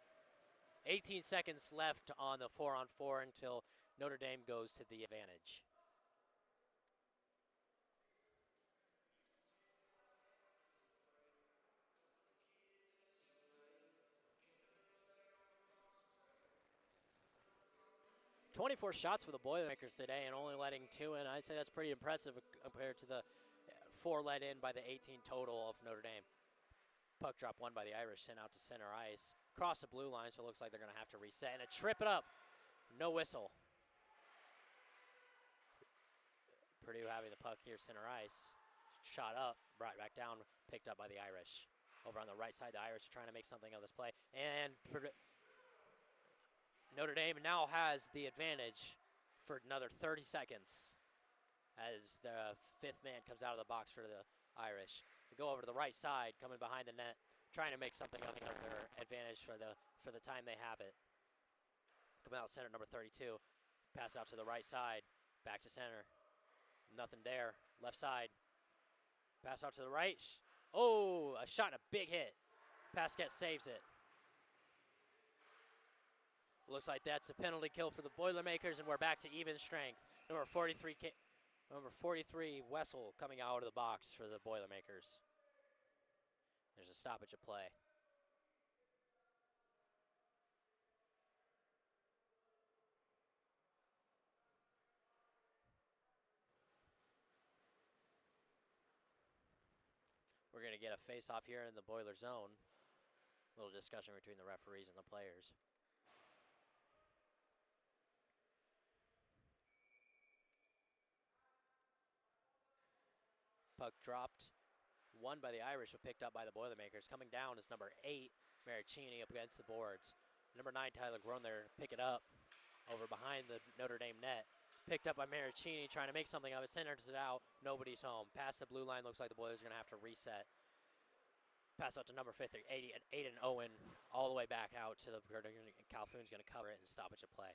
18 seconds left on the 4 on 4 until Notre Dame goes to the advantage. 24 shots for the Boilermakers today and only letting 2 in. I'd say that's pretty impressive compared to the 4 let in by the 18 total of Notre Dame. Puck drop won by the Irish, sent out to center ice. Cross the blue line, so it looks like they're going to have to reset. And a trip it up. No whistle. Purdue having the puck here, center ice. Shot up, brought back down, picked up by the Irish. Over on the right side, the Irish are trying to make something of this play. And Notre Dame now has the advantage for another 30 seconds as the 5th man comes out of the box for the Irish. They go over to the right side, coming behind the net, trying to make something of their advantage for the time they have it. Coming out center, number 32. Pass out to the right side, back to center. Nothing there. Left side. Pass out to the right. Oh, a shot and a big hit. Pasquette saves it. Looks like that's a penalty kill for the Boilermakers, and we're back to even strength. Number 43, Wessel coming out of the box for the Boilermakers. There's a stoppage of play. We're going to get a face-off here in the Boiler zone. A little discussion between the referees and the players. Puck dropped, won by the Irish, but picked up by the Boilermakers. Coming down is number 8, Maricini, up against the boards. Number 9, Tyler Groen there, pick it up over behind the Notre Dame net. Picked up by Maricini, trying to make something of it, centers it out, nobody's home. Past the blue line, looks like the Boilers are going to have to reset. Pass out to number 50, Aiden Owen, all the way back out to the Purdue. Calhoun's going to cover it and stoppage of play.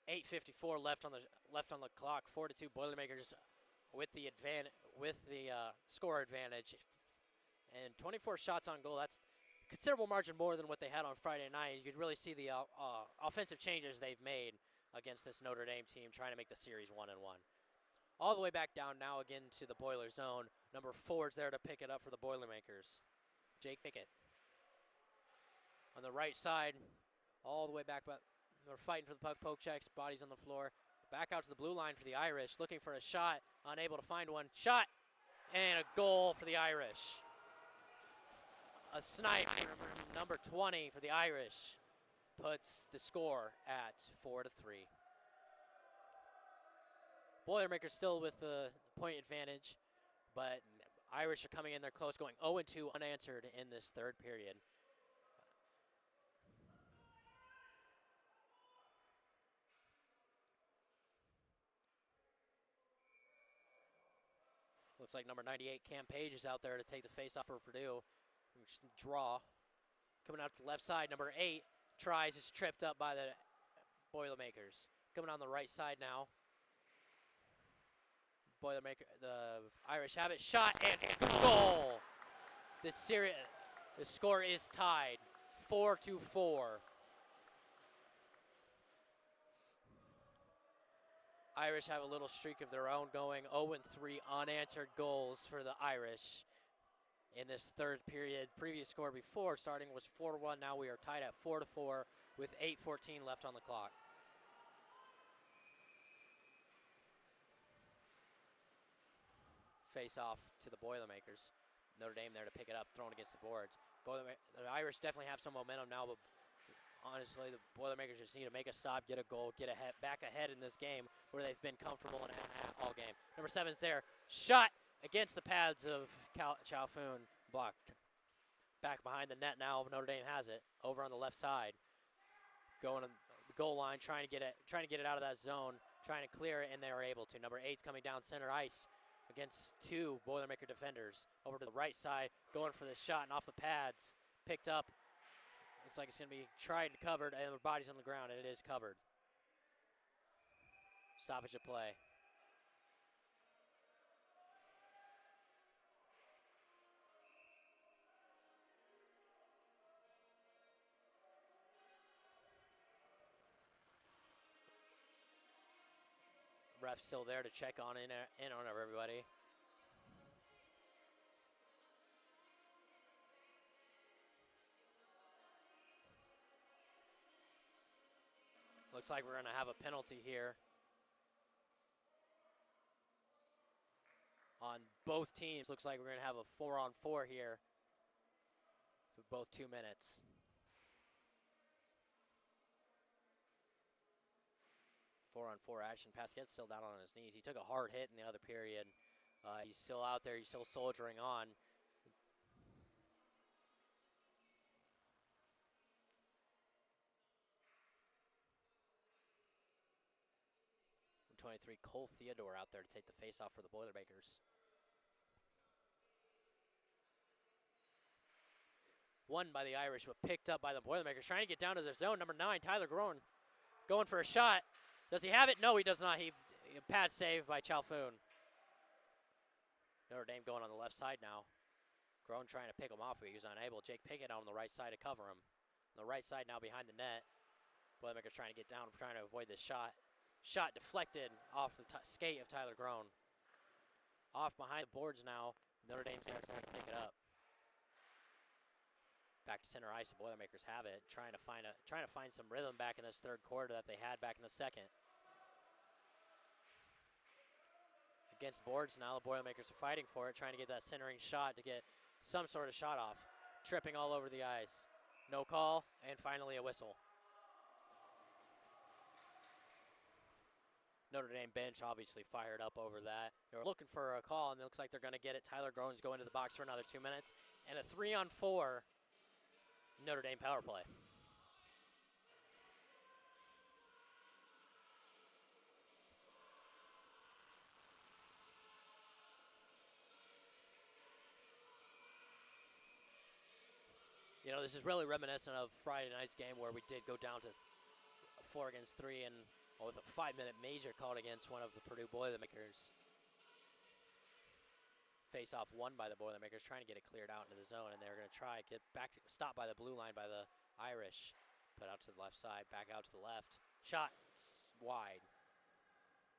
.8:54 left on the clock. 4-2 Boilermakers with the score advantage, and 24 shots on goal. That's a considerable margin more than what they had on Friday night. You could really see the offensive changes they've made against this Notre Dame team, trying to make the series 1-1. All the way back down now again to the Boiler zone. Number 4 is there to pick it up for the Boilermakers. Jake Pickett. On the right side, all the way back, but they're fighting for the puck, poke checks, bodies on the floor. Back out to the blue line for the Irish, looking for a shot, unable to find one. Shot, and a goal for the Irish. A snipe from number 20 for the Irish puts the score at 4-3. Boilermakers still with the point advantage, but Irish are coming in there close, going 0-2 unanswered in this third period. Looks like number 98, Cam Page, is out there to take the face-off for Purdue. Draw. Coming out to the left side, number 8 tries, is tripped up by the Boilermakers. Coming on the right side now. The Irish have it, shot, and goal! The score is tied, 4-4. Irish have a little streak of their own going, 0-3 unanswered goals for the Irish in this third period. Previous score before starting was 4-1. Now we are tied at 4-4 with 8:14 left on the clock. Face off to the Boilermakers. Notre Dame there to pick it up, thrown against the boards. The Irish definitely have some momentum now, but honestly, the Boilermakers just need to make a stop, get a goal, get back ahead in this game where they've been comfortable in all game. Number 7's there. Shot against the pads of Calhoun. Blocked. Back behind the net now. Notre Dame has it. Over on the left side. Going to the goal line, trying to get it out of that zone, trying to clear it, and they are able to. Number 8's coming down center ice against 2 Boilermaker defenders. Over to the right side, going for the shot, and off the pads. Picked up. Looks like it's going to be tried and covered, and the body's on the ground, and it is covered. Stoppage of play. Ref's still there to check on in on everybody. Looks like we're going to have a penalty here on both teams. Looks like we're going to have a 4-on-4 here for both 2 minutes. Four-on-four action. Pasquette's still down on his knees. He took a hard hit in the other period. He's still out there. He's still soldiering on. 23, Cole Theodore out there to take the face-off for the Boilermakers. Won by the Irish, but picked up by the Boilermakers. Trying to get down to their zone. Number 9, Tyler Groen, going for a shot. Does he have it? No, he does not. He pad save by Chalfoun. Notre Dame going on the left side now. Groen trying to pick him off, but he was unable. Jake Pickett on the right side to cover him. On the right side now behind the net. Boilermakers trying to get down, trying to avoid this shot. Shot deflected off the skate of Tyler Groen. Off behind the boards now. Notre Dame's there trying to pick it up. Back to center ice. The Boilermakers have it, trying to find some rhythm back in this third quarter that they had back in the second. Against the boards now, the Boilermakers are fighting for it, trying to get that centering shot to get some sort of shot off. Tripping all over the ice. No call, and finally a whistle. Notre Dame bench obviously fired up over that. They were looking for a call, and it looks like they're going to get it. Tyler Groen's going to the box for another 2 minutes, and a 3-on-4 Notre Dame power play. You know, this is really reminiscent of Friday night's game where we did go down to 4 against 3 and with a 5-minute major called against one of the Purdue Boilermakers. Face-off won by the Boilermakers, trying to get it cleared out into the zone, and they're going to try get back to stop by the blue line by the Irish. Put out to the left side, back out to the left. Shot wide.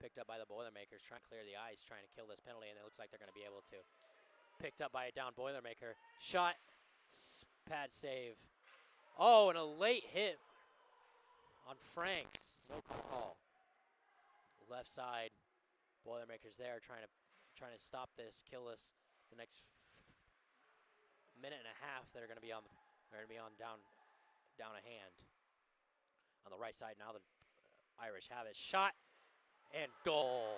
Picked up by the Boilermakers, trying to clear the ice, trying to kill this penalty, and it looks like they're going to be able to. Picked up by a down Boilermaker. Shot, pad save. Oh, and a late hit on Franks. No call. Left side, Boilermakers there trying to stop this, kill this. The next minute and a half, they're going to be on down a hand. On the right side now, the Irish have it. Shot and goal.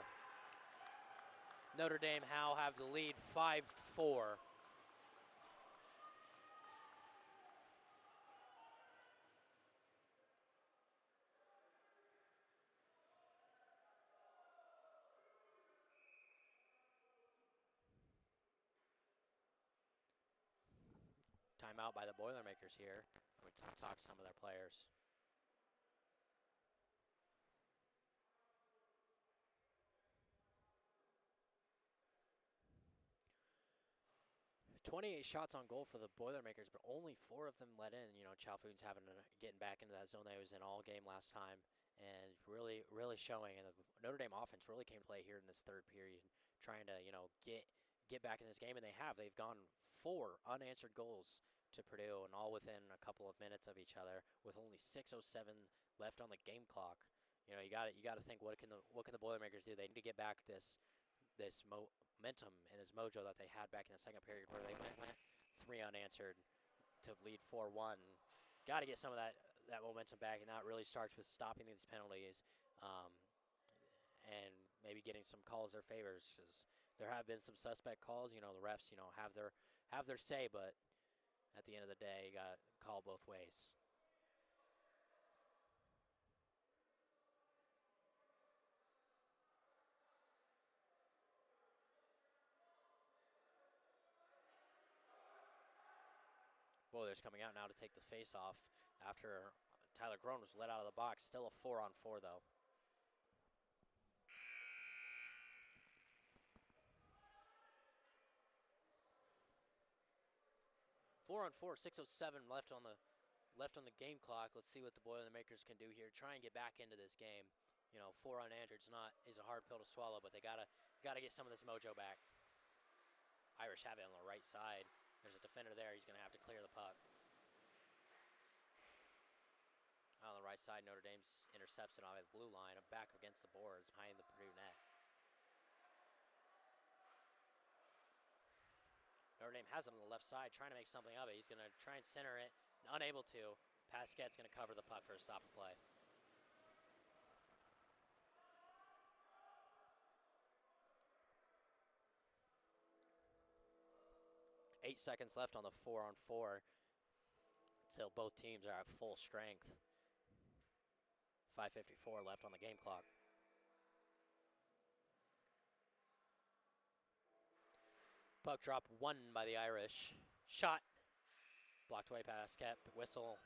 Notre Dame now have the lead 5-4. Timeout by the Boilermakers here. We talk to some of their players. 28 shots on goal for the Boilermakers, but only 4 of them let in. You know, Chalfoun's getting back into that zone that he was in all game last time, and really showing. And the Notre Dame offense really came to play here in this third period, trying to get back in this game, and they have. They've gone 4 unanswered goals to Purdue, and all within a couple of minutes of each other, with only 6:07 left on the game clock. You know, you got to think, what can the Boilermakers do? They need to get back this momentum and this mojo that they had back in the second period, where they went 3 unanswered to lead 4-1. Got to get some of that momentum back, and that really starts with stopping these penalties, and maybe getting some calls their favors, because there have been some suspect calls. You know, the refs, have their say, but at the end of the day, you got to call both ways. Boilers coming out now to take the face off after Tyler Groen was let out of the box. Still a 4-on-4 though. Four-on-4, 6:07 left on the game clock. Let's see what the Boilermakers can do here. Try and get back into this game. You know, 4 unanswered is a hard pill to swallow, but they gotta get some of this mojo back. Irish have it on the right side. There's a defender there. He's going to have to clear the puck. On the right right side. Notre Dame's intercepts it on the blue line, back against the boards behind the Purdue net. Notre Dame has it on the left side, trying to make something of it. He's going to try and center it, unable to. Pasquette's going to cover the puck for a stop and play. Eight seconds left on the 4-on-4 until both teams are at full strength. 5:54 left on the game clock. Puck drop won by the Irish. Shot. Blocked away past Pasquette. Whistle.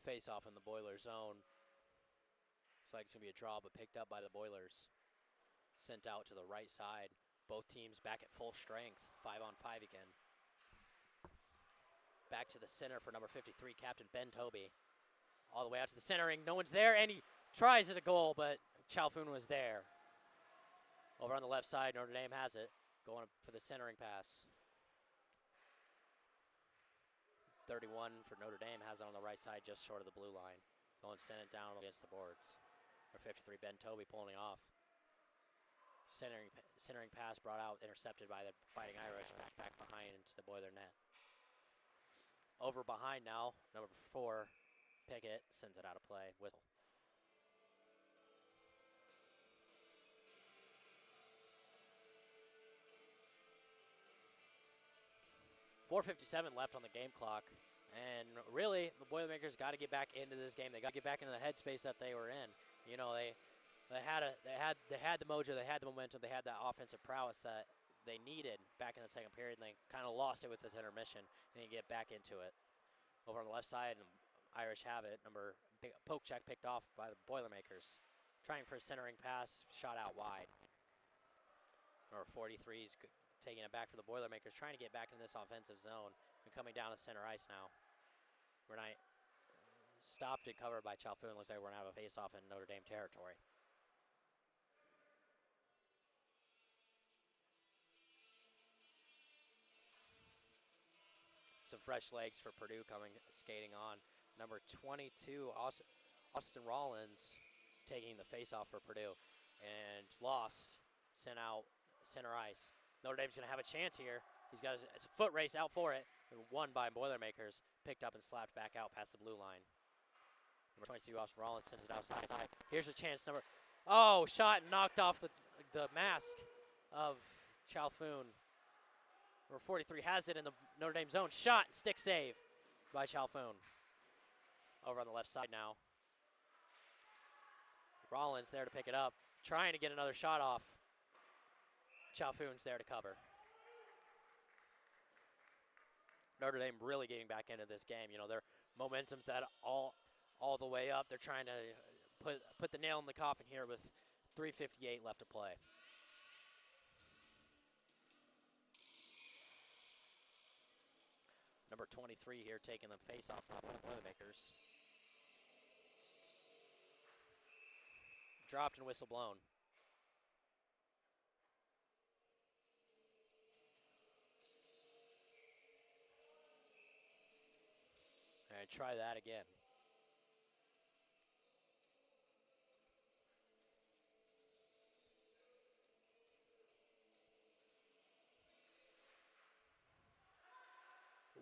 Face off in the Boiler zone. Looks like it's going to be a draw, but picked up by the Boilers. Sent out to the right side. Both teams back at full strength. 5-on-5 again. Back to the center for number 53, Captain Ben Toby. All the way out to the centering. No one's there, and he tries at a goal, but Chalfoun was there. Over on the left side, Notre Dame has it. Going for the centering pass. 31 for Notre Dame has it on the right side, just short of the blue line. Going to send it down against the boards. Or 53, Ben Toby pulling off. Centering pass brought out, intercepted by the Fighting Irish, pushed back behind into the Boiler net. Over behind now, number 4, Pickett sends it out of play. Whistle. .457 left on the game clock. And really, the Boilermakers got to get back into this game. They got to get back into the headspace that they were in. You know, they had the mojo, they had the momentum, they had that offensive prowess that they needed back in the second period, and they kind of lost it with this intermission, and they get back into it. Over on the left side, Irish have it. Poke check picked off by the Boilermakers. Trying for a centering pass, shot out wide. Number 43 is taking it back for the Boilermakers, trying to get back in this offensive zone and coming down to center ice now. Renite stopped and covered by Chalfoun. Looks like we're going to have a face-off in Notre Dame territory. Some fresh legs for Purdue skating on. Number 22, Austin Rollins, taking the face-off for Purdue. And lost, sent out center ice. Notre Dame's going to have a chance here. He's got a foot race out for it. Won by Boilermakers. Picked up and slapped back out past the blue line. Number 22, Austin Rollins, sends it outside. Here's a chance. Shot and knocked off the mask of Chalfoun. Number 43 has it in the Notre Dame zone. Shot, stick save by Chalfoun. Over on the left side now. Rollins there to pick it up. Trying to get another shot off. Chalfoun's there to cover. Notre Dame really getting back into this game. You know, their momentum's at all the way up. They're trying to put the nail in the coffin here with 3:58 left to play. Number 23 here taking the face-offs off of the Boilermakers. Dropped and whistle blown. All right, try that again.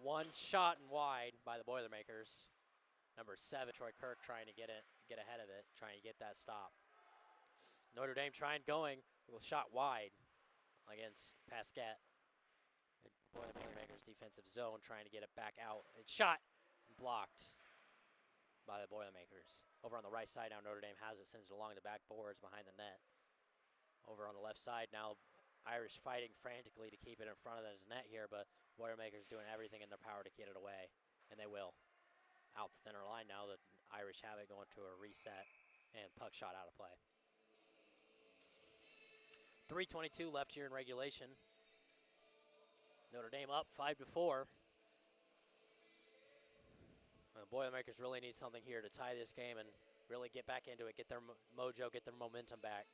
One shot and wide by the Boilermakers. Number 7, Troy Kirk, trying to get ahead of it, trying to get that stop. Notre Dame going with a shot wide against Pasquette. Boilermakers defensive zone, trying to get it back out. It's shot and blocked by the Boilermakers. Over on the right side now, Notre Dame has it, sends it along the back boards behind the net. Over on the left side now, Irish fighting frantically to keep it in front of the net here, but Boilermakers doing everything in their power to get it away, and they will. Out to center line now, the Irish have it going to a reset, and puck shot out of play. 3:22 left here in regulation. Notre Dame up 5-4. Boilermakers really need something here to tie this game and really get back into it, get their mojo, get their momentum back.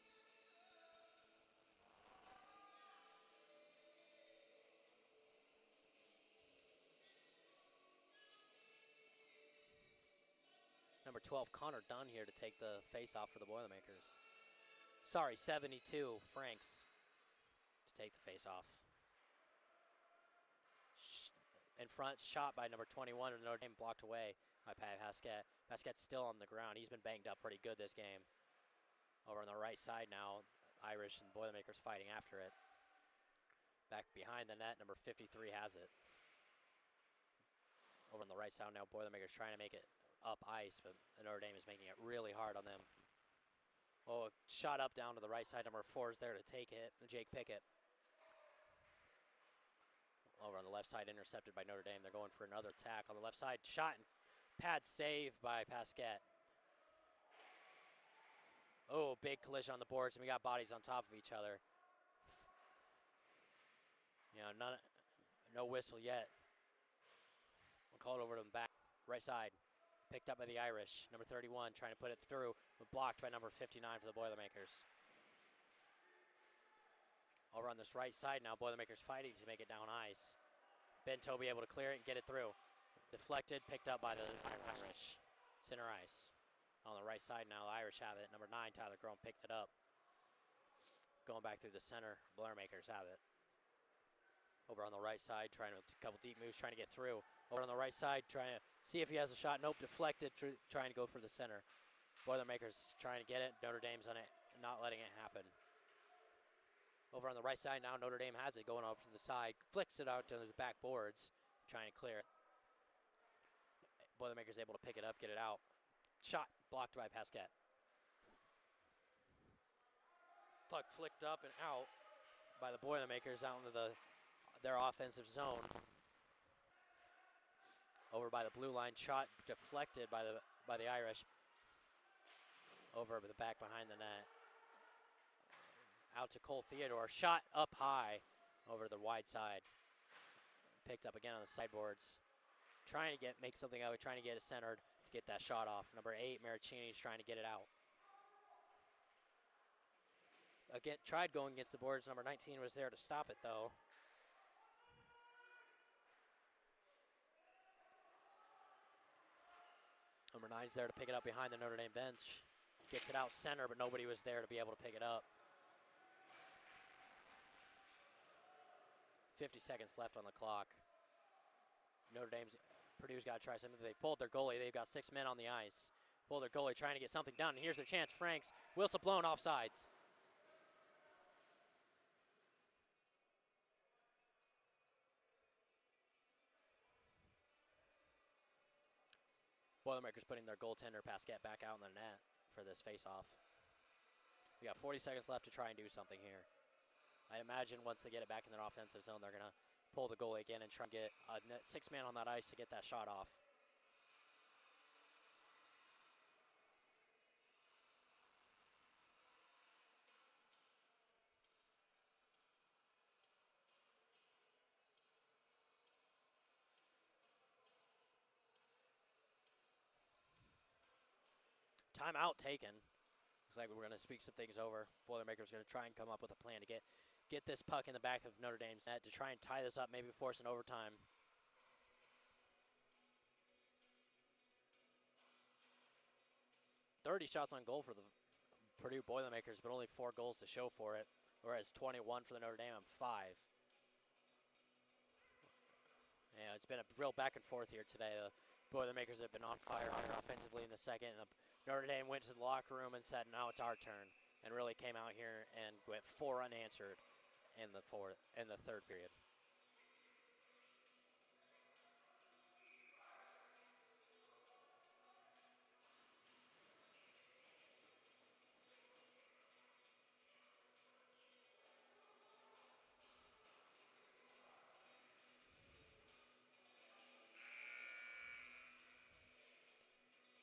Number 12, Connor Dunn here to take the face-off for the Boilermakers. Sorry, 72, Franks to take the face-off. In front, shot by number 21, and Notre Dame blocked away by Pasquette. Pasquette's still on the ground. He's been banged up pretty good this game. Over on the right side now, Irish and Boilermakers fighting after it. Back behind the net, number 53 has it. Over on the right side now, Boilermakers trying to make it up ice, but Notre Dame is making it really hard on them. Oh, shot up down to the right side. Number 4 is there to take it, Jake Pickett. Over on the left side, intercepted by Notre Dame. They're going for another attack on the left side. Shot and pad save by Pasquette. Oh, big collision on the boards, and we got bodies on top of each other. You know, no whistle yet. We'll call it over to them back. Right side, picked up by the Irish. Number 31 trying to put it through, but blocked by number 59 for the Boilermakers. Over on this right side now, Boilermakers fighting to make it down ice. Ben Toby able to clear it and get it through. Deflected, picked up by the Irish. Center ice. On the right side now, the Irish have it. Number 9, Tyler Groen picked it up. Going back through the center, Boilermakers have it. Over on the right side, trying to, a couple deep moves, trying to get through. Over on the right side, trying to see if he has a shot. Nope, deflected, through, trying to go for the center. Boilermakers trying to get it. Notre Dame's on it, not letting it happen. Over on the right side now, Notre Dame has it going over to the side. Flicks it out to the back boards, trying to clear it. Boilermakers able to pick it up, get it out. Shot blocked by Pasquette. Puck flicked up and out by the Boilermakers out into their offensive zone. Over by the blue line, shot deflected by the Irish. Over the back behind the net. Out to Cole Theodore, shot up high over the wide side. Picked up again on the sideboards. Trying to make something of it, trying to get it centered to get that shot off. Number 8, Maricini's trying to get it out. Again, tried going against the boards. Number 19 was there to stop it though. Number 9's there to pick it up behind the Notre Dame bench. Gets it out center, but nobody was there to be able to pick it up. 50 seconds left on the clock. Purdue's got to try something. They've pulled their goalie. They've got 6 men on the ice. Pulled their goalie, trying to get something done, and here's their chance. Franks, whistle blown, offsides. Boilermakers putting their goaltender, Pasquette, back out in the net for this face-off. We got 40 seconds left to try and do something here. I imagine once they get it back in their offensive zone, they're going to pull the goalie again and try and get 6 men on that ice to get that shot off. Timeout taken. Looks like we're going to speak some things over. Boilermakers going to try and come up with a plan to get this puck in the back of Notre Dame's net to try and tie this up, maybe force an overtime. "30 shots on goal for the Purdue Boilermakers, but only 4 goals to show for it, whereas 21 for the Notre Dame and 5. Yeah, it's been a real back and forth here today. The Boilermakers have been on fire offensively in the second, and Notre Dame went to the locker room and said, "Now it's our turn," and really came out here and went 4 unanswered in the third period.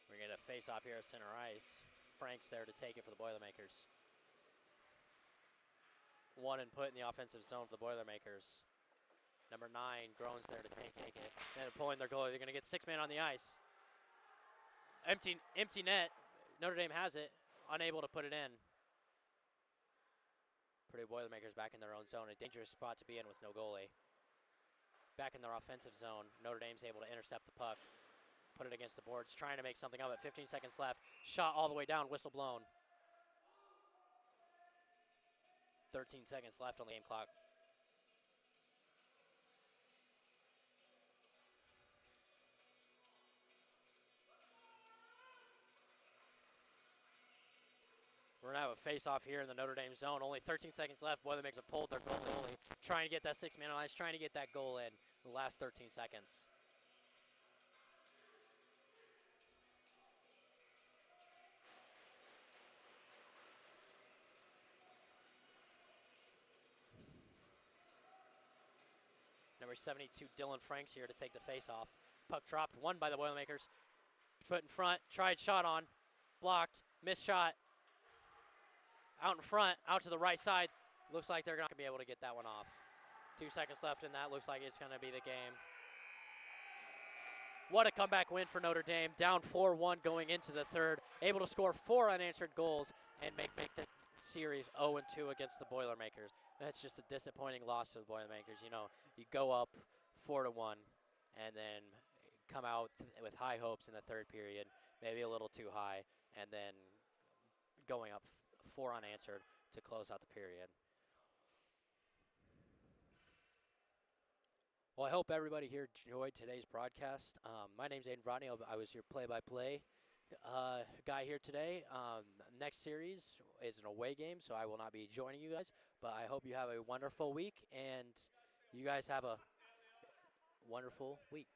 We're going to face off here at center ice. Frank's there to take it for the Boilermakers. 1 input in the offensive zone for the Boilermakers. Number 9, Groen's there to take it. And pulling their goalie. They're going to get 6 men on the ice. Empty net. Notre Dame has it, unable to put it in. Purdue Boilermakers back in their own zone, a dangerous spot to be in with no goalie. Back in their offensive zone, Notre Dame's able to intercept the puck, put it against the boards, trying to make something of it. 15 seconds left, shot all the way down, whistle blown. 13 seconds left on the game clock. We're going to have a face-off here in the Notre Dame zone. Only 13 seconds left. Boilermakers have pulled their goalie, trying to get that 6-man on ice, trying to get that goal in the last 13 seconds. Number 72, Dylan Franks here to take the face-off. Puck dropped, won by the Boilermakers. Put in front, tried shot on, blocked, missed shot. Out in front, out to the right side. Looks like they're not going to be able to get that one off. 2 seconds left, and that looks like it's going to be the game. What a comeback win for Notre Dame. Down 4-1 going into the third. Able to score 4 unanswered goals and make the series 0-2 against the Boilermakers. That's just a disappointing loss to the Boilermakers. You know, you go up 4-1 and then come out with high hopes in the third period, maybe a little too high, and then going up 4 unanswered to close out the period. Well, I hope everybody here enjoyed today's broadcast. My name's Aiden Rodney. I was your play-by-play guy here today. Next series is an away game, so I will not be joining you guys. But I hope you have a wonderful week, and you guys have a wonderful week.